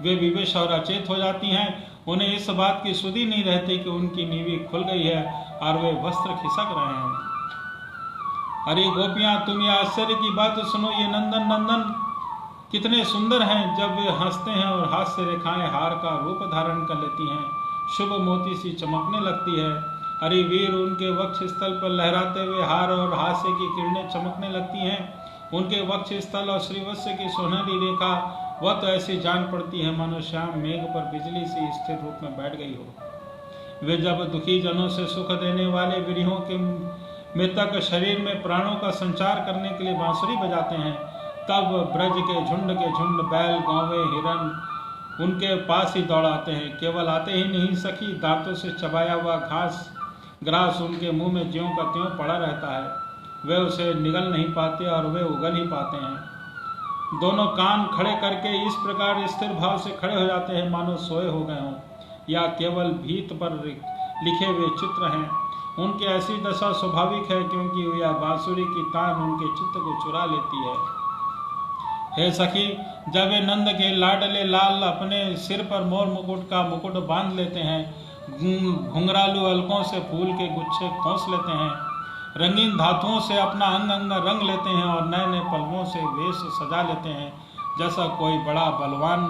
Speaker 1: वे विवश और अचेत हो जाती हैं। उन्हें इस बात की सुधि नहीं रहती कि उनकी नीवी खुल गई है और वे वस्त्र खिसक रहे हैं। अरे गोपियां, तुम ये आश्चर्य की बात सुनो। ये नंदन नंदन कितने सुंदर हैं। जब वे हंसते हैं और हास्य रेखाएं हार का रूप धारण कर लेती हैं, शुभ मोती सी चमकने लगती है। अरे वीर, उनके वक्ष स्थल पर लहराते हुए हार और हास्य की किरणें चमकने लगती हैं। उनके वक्ष स्थल और श्रीवत्स की सुनहरी रेखा वह तो ऐसी जान पड़ती है मानो श्याम मेघ पर बिजली से स्थिर रूप में बैठ गई हो। वे जब दुखी जनों से सुख देने वाले विरहों के मृतक शरीर में प्राणों का संचार करने के लिए बांसुरी बजाते हैं, तब ब्रज के झुंड बैल गौवे हिरन उनके पास ही दौड़ाते हैं। केवल आते ही नहीं सखी, दांतों से चबाया हुआ ग्रास उनके मुंह में ज्यों का त्यों पड़ा रहता है। वे उसे निगल नहीं पाते और वे उगल ही पाते हैं। दोनों कान खड़े करके इस प्रकार स्थिर भाव से खड़े हो जाते हैं मानो सोए हो गए हों या केवल भीत पर लिखे हुए चित्र हैं। उनकी ऐसी दशा स्वाभाविक है, क्योंकि यह बांसुरी की तान उनके चित्त को चुरा लेती है। हे सखी, जब वे नंद के लाडले लाल अपने सिर पर मोर मुकुट का मुकुट बांध लेते हैं, घुंघरालू अलकों से फूल के गुच्छे खोस लेते हैं, रंगीन धातुओं से अपना अंग अंग रंग लेते हैं और नए नए पल्लवों से वेश सजा लेते हैं, जैसा कोई बड़ा बलवान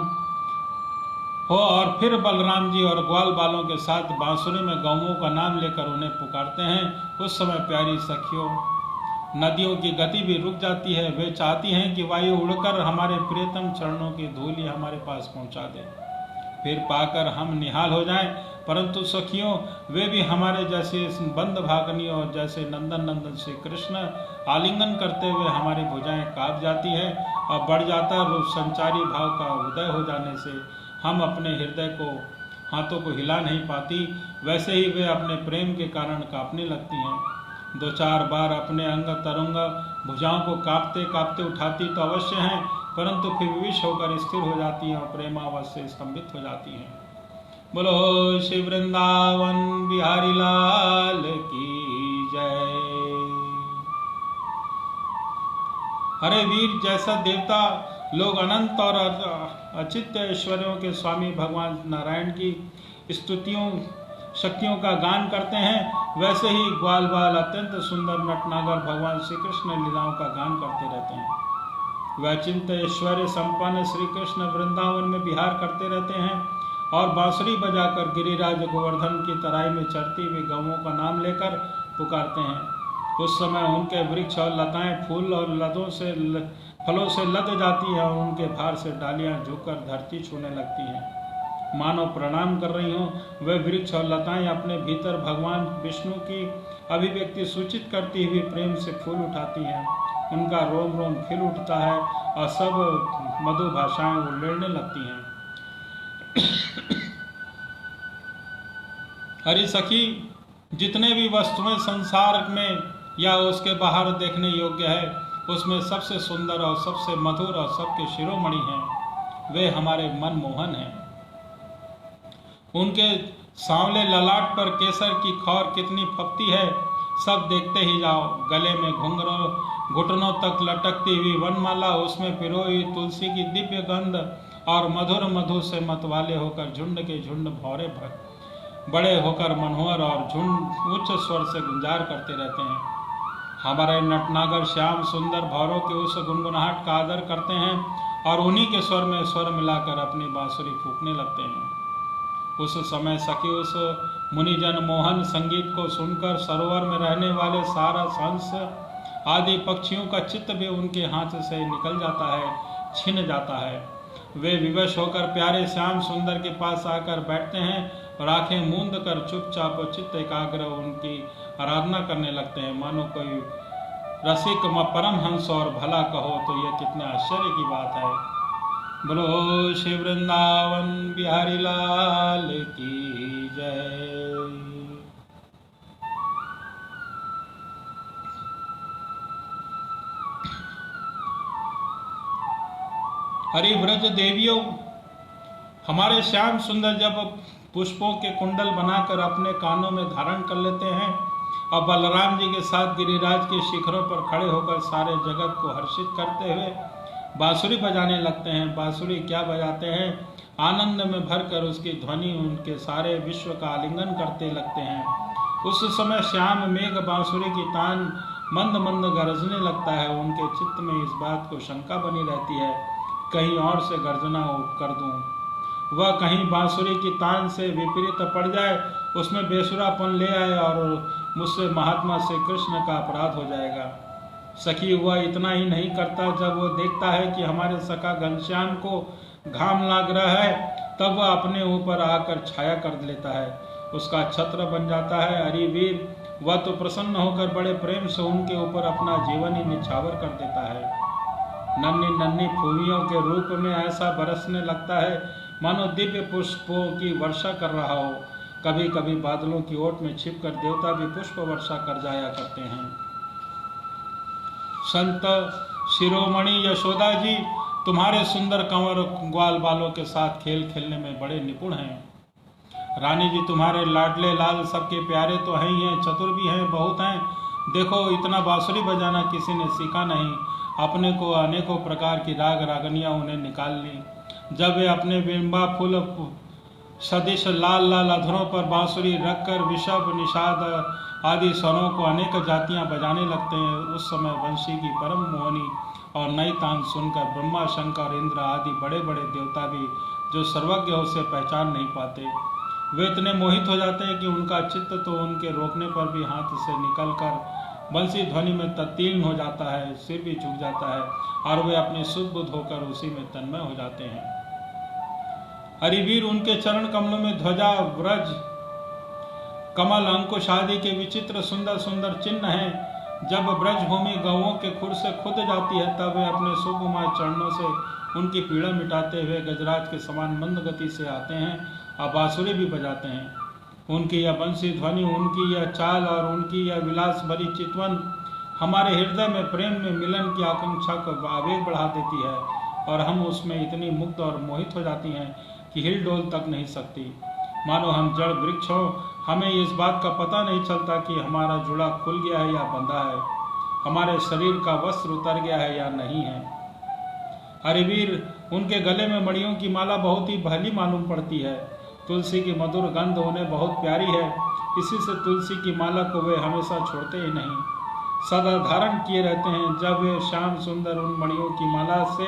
Speaker 1: हो, और फिर बलराम जी और ग्वाल बालों के साथ बांसुरी में गौओं का नाम लेकर उन्हें पुकारते हैं, उस समय प्यारी सखियों नदियों की गति भी रुक जाती है। वे चाहती हैं कि वायु उड़कर हमारे प्रियतम चरणों की धूल हमारे पास पहुंचा दे, फिर पाकर हम निहाल हो जाएं। परंतु सखियों, वे भी हमारे जैसे बंद भागनी और जैसे नंदन नंदन श्री कृष्ण आलिंगन करते हुए हमारी भुजाएं कांप जाती है और बढ़ जाता रूप संचारी भाव का उदय हो जाने से हम अपने हृदय को हाथों को हिला नहीं पाती, वैसे ही वे अपने प्रेम के कारण कांपने लगती हैं। दो चार बार अपने अंग तरंग भुजाओं को कांपते कांपते उठाती तो अवश्य हैं, परंतु फिर विवश होकर स्थिर हो जाती हैं और प्रेमावश से स्तंभित हो जाती हैं। बोलो श्री वृंदावन बिहारी लाल की जय। हरे वीर, जैसा देवता लोग अनंत और अचित्य ऐश्वर्यों के स्वामी भगवान नारायण की स्तुतियों शक्तियों का गान करते हैं, वैसे ही ग्वाल बाल अत्यंत सुंदर नटनागर भगवान श्री कृष्ण लीलाओं का गान करते रहते हैं। वह अचिंत्य ऐश्वर्य संपन्न श्री कृष्ण वृंदावन में विहार करते रहते हैं और बांसुरी बजाकर गिरिराज गोवर्धन की तराई में चढ़ती हुई गौओं का नाम लेकर पुकारते हैं। उस समय उनके वृक्ष और लताएं फूल और फलों से लद जाती हैं और उनके भार से डालियां झुककर धरती छूने लगती हैं, मानो प्रणाम कर रही हों। वे वृक्ष और लताएं अपने भीतर भगवान विष्णु की अभिव्यक्ति सूचित करती हुई प्रेम से फूल उठाती हैं। उनका रोम रोम खिल उठता है और सब मधु भाषाएं उड़ने लगती हैं। हरि सखी, जितने भी वस्तुएं संसार में या उसके बाहर देखने योग्य है, उसमें सबसे सुंदर और सबसे मधुर और सबके शिरोमणि हैं, वे हमारे मनमोहन हैं। उनके सांवले ललाट पर केसर की खौर कितनी फपती है, सब देखते ही जाओ। गले में घुटनों तक लटकती हुई वनमाला, उसमें पिरोई तुलसी की दिव्य गंध और मधुर मधु से मतवाले होकर झुंड के झुंड भौरे बड़े होकर मनोहर और झुंड उच्च स्वर से गुंजार करते रहते हैं। हमारे नटनागर श्याम सुंदर भौरों के उस गुनगुनाहट का आदर करते हैं और उन्हीं के स्वर में स्वर मिलाकर अपनी बांसुरी फूंकने लगते हैं। उस समय सखी उस मुनिजन मोहन संगीत को सुनकर सरोवर में रहने वाले सारा हंस आदि पक्षियों का चित्त भी उनके हाथ से निकल जाता है, छिन जाता है। वे विवश होकर प्यारे श्याम सुंदर के पास आकर बैठते हैं और आंखें मूंद कर चुपचाप चित्त एकाग्र उनकी आराधना करने लगते हैं, मानो कोई रसिक परमहंस और भला कहो तो यह कितने आश्चर्य की बात है। बोलो श्री वृंदावन बिहारी लाल की जय।
Speaker 2: अरे व्रज देवियों, हमारे श्याम सुंदर जब पुष्पों के कुंडल बनाकर अपने कानों में धारण कर लेते हैं और बलराम जी के साथ गिरिराज के शिखरों पर खड़े होकर सारे जगत को हर्षित करते हुए बांसुरी बजाने लगते हैं। बांसुरी क्या बजाते हैं, आनंद में भरकर उसकी ध्वनि उनके सारे विश्व का आलिंगन करते लगते हैं। उस समय श्याम मेघ बांसुरी की तान मंद मंद गरजने लगता है। उनके चित्त में इस बात को शंका बनी रहती है, कहीं और से गर्जना कर दूं, वह कहीं बांसुरी की तान से विपरीत पड़ जाए, उसमें बेसुरापन ले आए और मुझसे महात्मा श्री कृष्ण का अपराध हो जाएगा। सखी, वह इतना ही नहीं करता, जब वो देखता है कि हमारे सखा घनश्याम को घाम लग रहा है तब वह अपने ऊपर आकर छाया कर लेता है, उसका छत्र बन जाता है। अरे वीर, वह तो प्रसन्न होकर बड़े प्रेम से उनके ऊपर अपना जीवन ही निछावर कर देता है। नन्ही नन्ही फूलियों के रूप में ऐसा बरसने लगता है मानो दिव्य पुष्पों की वर्षा कर रहा हो। कभी कभी बादलों की ओट में छिपकर देवता भी पुष्प वर्षा कर जाया करते हैं। संत शिरोमणि यशोदा जी तुम्हारे सुंदर कंवर ग्वाल बालों के साथ खेल खेलने में बड़े निपुण हैं। रानी जी, तुम्हारे लाडले लाल सबके प्यारे तो हैं ही हैं, चतुर भी हैं, बहुत हैं। देखो, इतना बांसुरी बजाना किसी ने सीखा नहीं। अपने को अनेकों प्रकार की राग रागनियाँ उन्हें निकाल ली। जब वे अपने बिंबा फूल सदिश लाल लाल अधरों पर बांसुरी रखकर विषभ निषाद आदि स्वरों को अनेक जातियां बजाने लगते हैं, उस समय वंशी की परम मोहनी और नई तान सुनकर ब्रह्मा शंकर इंद्र आदि बड़े बड़े देवता भी जो सर्वज्ञ हो से पहचान नहीं पाते। वे इतने मोहित हो जाते हैं कि उनका चित्त तो उनके रोकने पर भी हाथ से निकलकर बंसी ध्वनि में तत्तीर्ण हो जाता है, सिर भी झुक जाता है और वे अपने शुद्ध बुद्ध होकर उसी में तन्मय हो जाते हैं। हरिवीर, उनके चरण कमलों में ध्वजा, व्रज, कमल, अंकुश आदि के विचित्र सुंदर सुंदर चिन्ह हैं। जब ब्रज भूमि गौओं के खुर से खुद जाती है तब वे अपने शुभमय चरणों से उनकी पीड़ा मिटाते हुए गजराज के समान मंद गति से आते हैं और बांसुरी भी बजाते हैं। उनकी यह बंसी ध्वनि, उनकी यह चाल और उनकी यह विलास भरी चितवन हमारे हृदय में प्रेम में मिलन की आकांक्षा को आवेग बढ़ा देती है और हम उसमें इतनी मुग्ध और मोहित हो जाती हैं कि हिल डोल तक नहीं सकती। मानो हम जड़ वृक्ष हों, हमें इस बात का पता नहीं चलता कि हमारा जुड़ा खुल गया है या बंधा है, हमारे शरीर का वस्त्र उतर गया है या नहीं है। अरे वीर, उनके गले में मणियों की माला बहुत ही भली मालूम पड़ती है। तुलसी की मधुर गंध उन्हें बहुत प्यारी है, इसी से तुलसी की माला को वे हमेशा छोड़ते ही नहीं, सदा धारण किए रहते हैं। जब वे श्याम सुंदर उन मणियों की माला से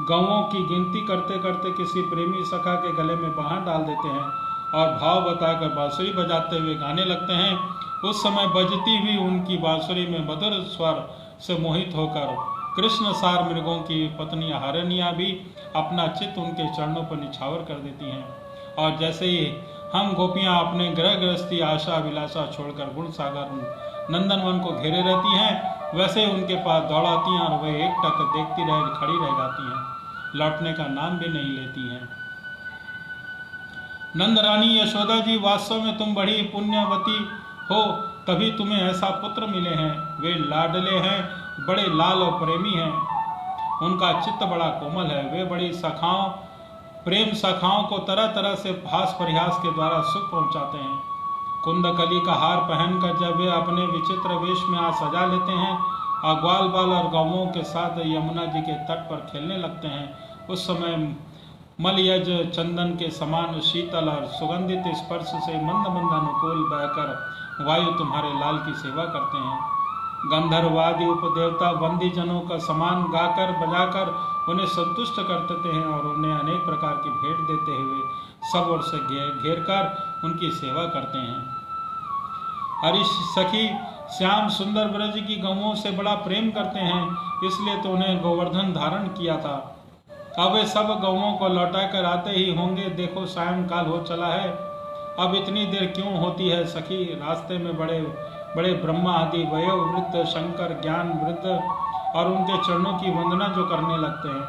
Speaker 2: गौओं की गिनती करते करते किसी प्रेमी सखा के गले में बाहर डाल देते हैं और भाव बताकर बांसुरी बजाते हुए गाने लगते हैं, उस समय बजती हुई उनकी बांसुरी में मधुर स्वर से मोहित होकर कृष्ण सार मृगों की पत्नी हारनिया भी अपना चित्त उनके चरणों पर निछावर कर देती हैं। और जैसे ही हम गोपियां अपने गृह गृहस्थी आशा अभिलाषा छोड़कर गुण सागर नंदनवन को घेरे रहती हैं, वैसे ही उनके पास दौड़ाती हैं और वे एकटक देखती रह खड़ी रह जाती हैं, लौटने का नाम भी नहीं लेती हैं। नंद रानी यशोदा जी, वास्तव में तुम बड़ी पुण्यवती हो, तभी तुम्हें ऐसा पुत्र मिले हैं। वे लाडले हैं, बड़े लाल और प्रेमी हैं, उनका चित्त बड़ा कोमल है। वे बड़ी सखाओं प्रेम सखाओं को तरह तरह से हास परिहास के द्वारा सुख पहुंचाते हैं। कुंदकली का हार पहनकर जब वे अपने विचित्र वेश में आ सजा लेते हैं और ग्वाल बाल और गौओं के साथ यमुना जी के तट पर खेलने लगते हैं, उस समय मलयज चंदन के समान शीतल और सुगंधित स्पर्श से मंद मंद अनुकूल बहकर वायु तुम्हारे लाल की सेवा करते हैं। गंधर्वादि उपदेवता बंदी जनों का समान गाकर बजाकर उन्हें संतुष्ट करते हैं और उन्हें अनेक प्रकार की भेंट देते हुए सब ओर से घेर कर उनकी सेवा करते हैं। हरीश सखी, श्याम सुंदर ब्रज की गौओं से बड़ा प्रेम करते हैं, इसलिए तो उन्हें गोवर्धन धारण किया था। अब वे सब गौओं को लौटा कर आते ही होंगे। देखो, सायंकाल हो चला है, अब इतनी देर क्यों होती है सखी? रास्ते में बड़े बड़े ब्रह्मा आदि वयोवृद्ध शंकर ज्ञान वृद्ध और उनके चरणों की वंदना जो करने लगते हैं।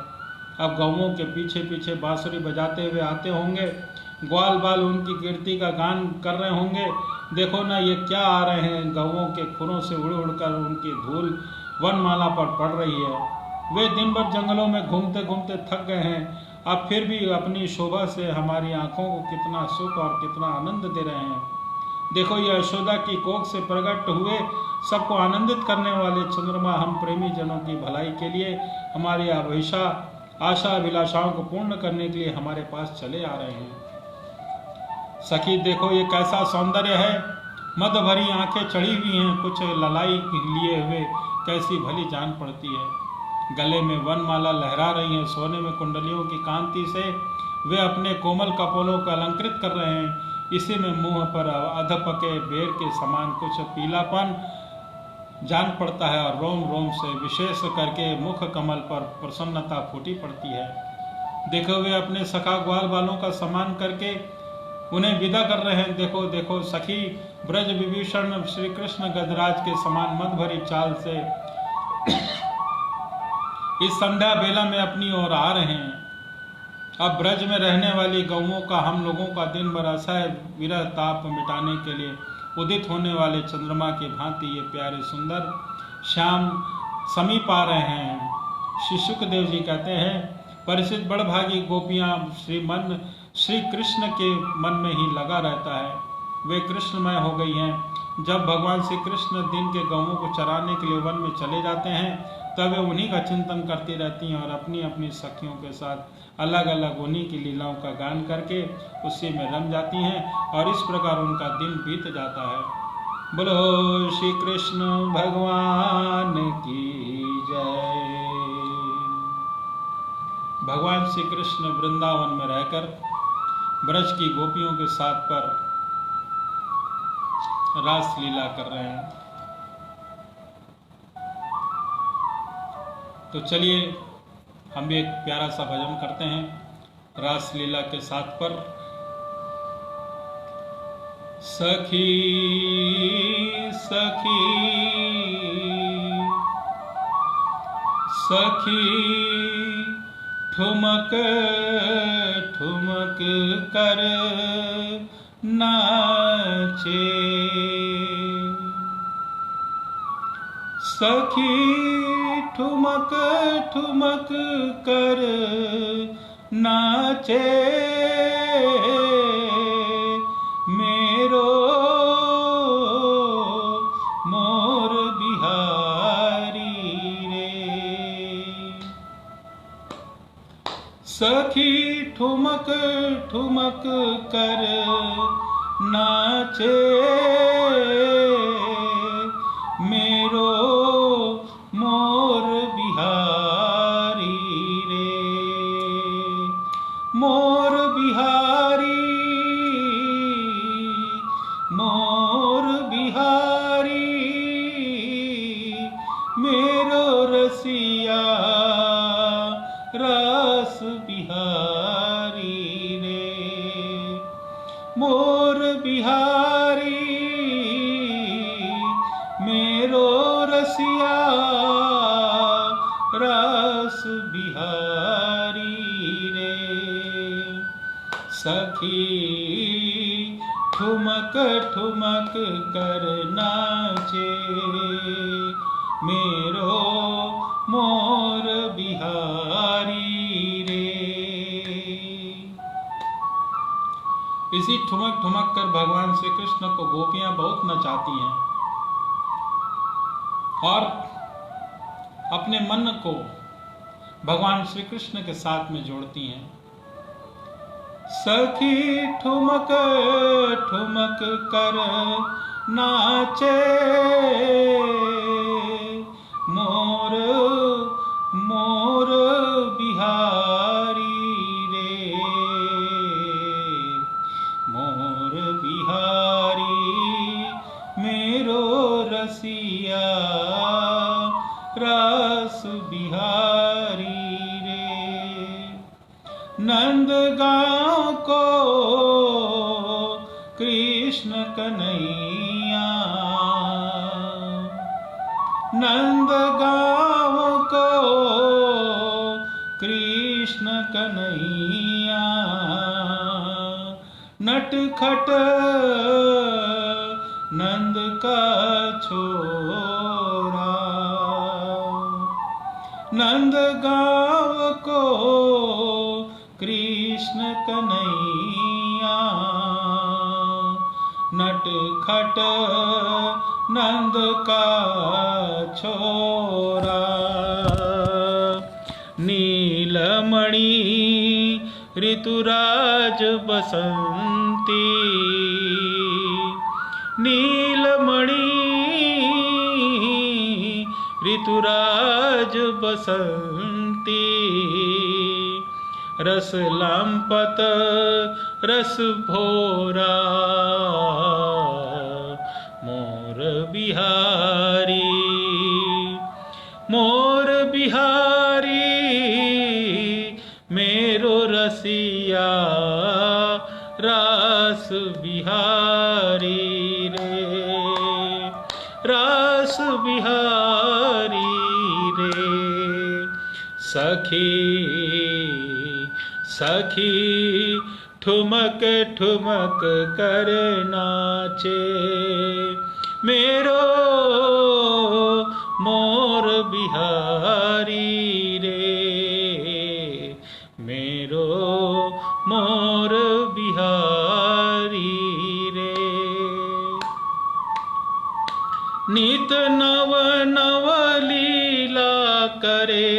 Speaker 2: अब गौओं के पीछे पीछे बांसुरी बजाते हुए आते होंगे, ग्वाल बाल उनकी कीर्ति का गान कर रहे होंगे। देखो ना, ये क्या आ रहे हैं, गौओं के खुरों से उड़ उड़कर उनकी धूल वनमाला पर पड़ रही है। वे दिन भर जंगलों में घूमते घूमते थक गए हैं, अब फिर भी अपनी शोभा से हमारी आंखों को कितना सुख और कितना आनंद दे रहे हैं। देखो, ये यशोदा की कोख से प्रकट हुए सबको आनंदित करने वाले चंद्रमा हम प्रेमी जनों की भलाई के लिए, हमारी आशा अभिलाषाओं को पूर्ण करने के लिए हमारे पास चले आ रहे हैं। सखी देखो, ये कैसा सौंदर्य है। मद भरी आंखें चढ़ी हुई हैं, कुछ ललाई लिए हुए कैसी भली जान पड़ती है। गले में वनमाला लहरा रही है, सोने में कुंडलियों की कांति से वे अपने कोमल कपोलों को अलंकृत कर रहे हैं। इसी में मुंह पर अधपके बेर के समान कुछ पीलापन जान पड़ता है और रोम रोम से विशेष करके मुख कमल पर प्रसन्नता फूटी पड़ती है। देखो, वे अपने सखा ग्वाल बालों का सम्मान करके उन्हें विदा कर रहे हैं। देखो देखो सखी, ब्रज विभीषण श्री कृष्ण गजराज के समान मद भरी चाल से इस संध्या बेला में अपनी ओर आ रहे हैं। अब ब्रज में रहने वाली गौओं का, हम लोगों का दिन भर असह्य विरह ताप मिटाने के लिए उदित होने वाले चंद्रमा की भांति ये प्यारे सुंदर श्याम समीप आ रहे हैं। श्री सुखदेव जी कहते हैं, परिचित बड़भागी गोपियां श्री कृष्ण के मन में ही लगा रहता है, वे कृष्णमय हो गई हैं। जब भगवान श्री कृष्ण दिन के गौओं को चराने के लिए वन में चले जाते हैं, तब वे उन्हीं का चिंतन करती रहती हैं और अपनी अपनी सखियों के साथ अलग अलग उन्हीं की लीलाओं का गान करके उसी में रम जाती हैं और इस प्रकार उनका दिन बीत जाता है। बोलो श्री कृष्ण भगवान की जय। भगवान श्री कृष्ण वृंदावन में रहकर ब्रज की गोपियों के साथ पर रास लीला कर रहे हैं। तो चलिए हम भी एक प्यारा सा भजन करते हैं रास लीला के साथ पर। सखी सखी सखी ठुमक ठुमक कर नाचे, सखी ठुमक ठुमक कर नाचे, मेरो मोर बिहारी रे। सखी ठुमक ठुमक कर नाचे, मेरो मोर बिहारी रे। मोर बिहारी मोर बिहारी, मेरो रसिया रस बिहारी रे। मोर बिहारी मेरो रसिया रस बिहारी रे। सखी ठुमक ठुमक कर नाचे, मेरो मोर बिहारी रे। इसी ठुमक ठुमक कर भगवान श्री कृष्ण को गोपियां बहुत नचाती हैं और अपने मन को भगवान श्री कृष्ण के साथ में जोड़ती हैं। सखी ठुमक ठुमक कर नाचे, मोर मोर बिहारी रे। मोर बिहारी मेरो रसिया रस बिहारी रे। नंद गाँव को कृष्ण कन्हैया, नंद गाँव को कृष्ण कन्हैया, नटखट नंद का छोरा। नंद गाँव को कृष्ण कन्हैया, नटखट नंद का छोरा। नीलमणि ऋतुराज बसंती, नीलमणि ऋतुराज बसंती, रस लांपत रस भोरा, मोर बिहारी, मोर बिहारी मेरो रसिया, रास बिहारी रे, रास बिहारी रे। सखी सखी ठुमक ठुमक कर नाचे, मेरो मोर बिहारी रे, मेरो मोर बिहारी रे। नित नव नव लीला करे,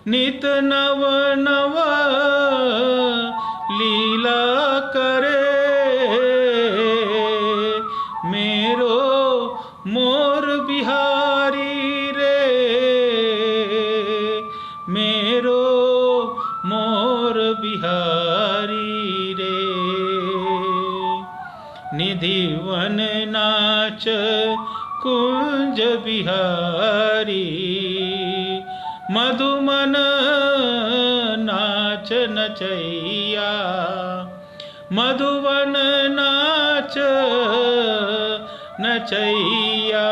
Speaker 2: नित नव नव लीला करे, मेरो मोर बिहारी रे, मेरो मोर बिहारी रे। निधिवन नाच कुंज बिहारी, मधुमन नाच नचैया, मधुवन नाच नचैया,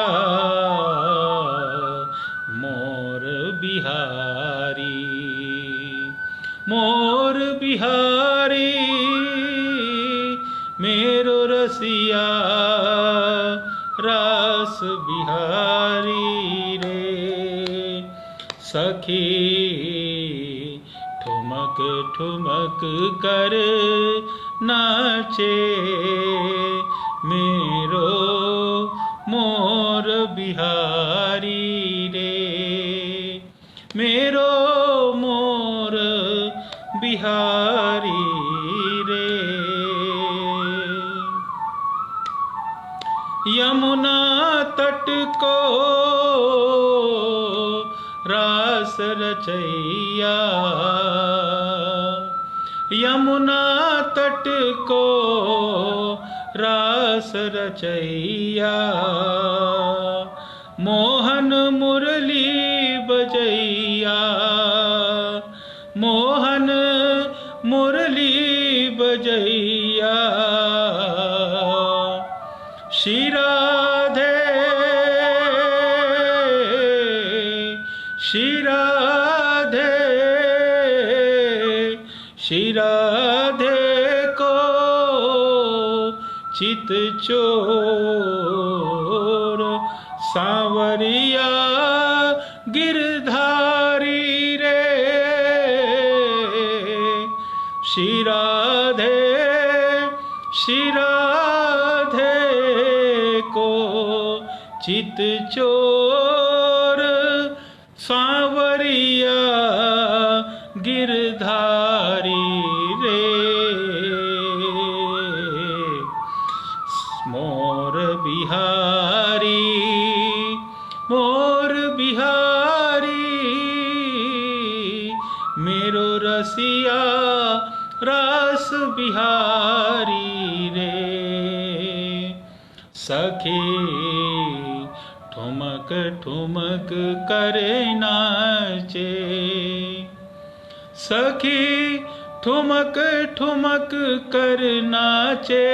Speaker 2: मोर बिहारी, मोर बिहारी मेरो रसिया, रास बिहारी रे। सखी ठुमक ठुमक कर नाचे, मेरो मोर बिहारी रे, मेरो मोर बिहारी रे। यमुना तट को रास रचैया, यमुना तट को रास रचैया, मोहन मुरली बजैया, मोहन मुरली बजैया, श्री राधे श्री राधे श्री राधे को चित चोर, सांवरिया गिरधारी रे, श्री राधे श्री राधे को चित चोर, सांवरिया गिरधारी रे। मोर बिहारी, मोर बिहारी मेरो रसिया, रास बिहारी रे। सखी ठुमक ठुमक करे नाचे, सखी ठुमक ठुमक कर नाचे,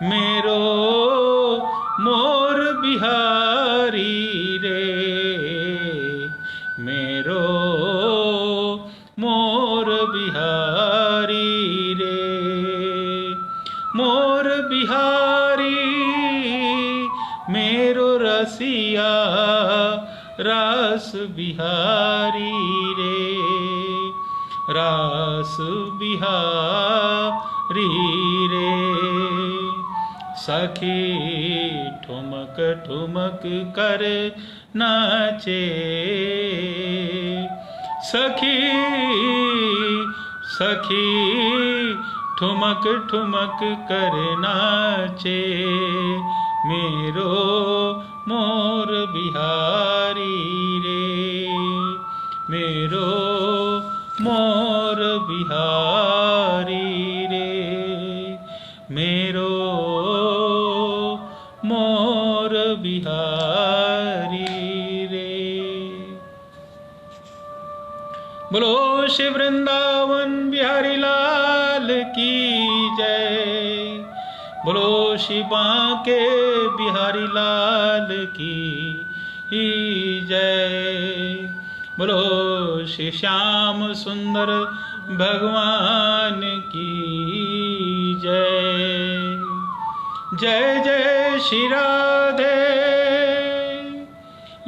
Speaker 2: मेरो मोर बिहारी रे, मेरो मोर बिहारी रे, मोर बिहारी मेरो रसिया,
Speaker 1: रास बिहारी रे, रास बिहारी रे। सखी ठुमक ठुमक कर नाचे, सखी सखी ठुमक ठुमक कर नाचे। मेरो मोर बिहारी रे, मेरो मोर बिहारी रे, मेरो मोर बिहारी रे। बोलो श्री वृंदावन बिहारी लाल की जय, बोलो श्री बांके बिहारी लाल की जय, बोलो श्री श्याम सुंदर भगवान की जय। जय जय श्री राधे,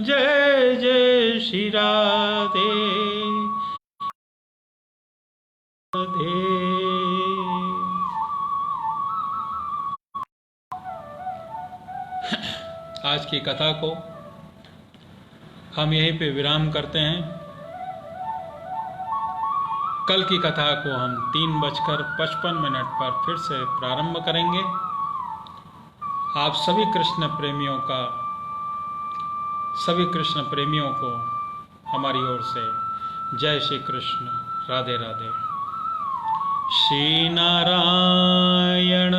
Speaker 1: जय जय श्री राधे राधे। आज की कथा को हम यहीं पे विराम करते हैं। कल की कथा को हम 3:55 पर फिर से प्रारंभ करेंगे। आप सभी कृष्ण प्रेमियों का, सभी कृष्ण प्रेमियों को हमारी ओर से जय श्री कृष्ण, राधे राधे। श्री नारायण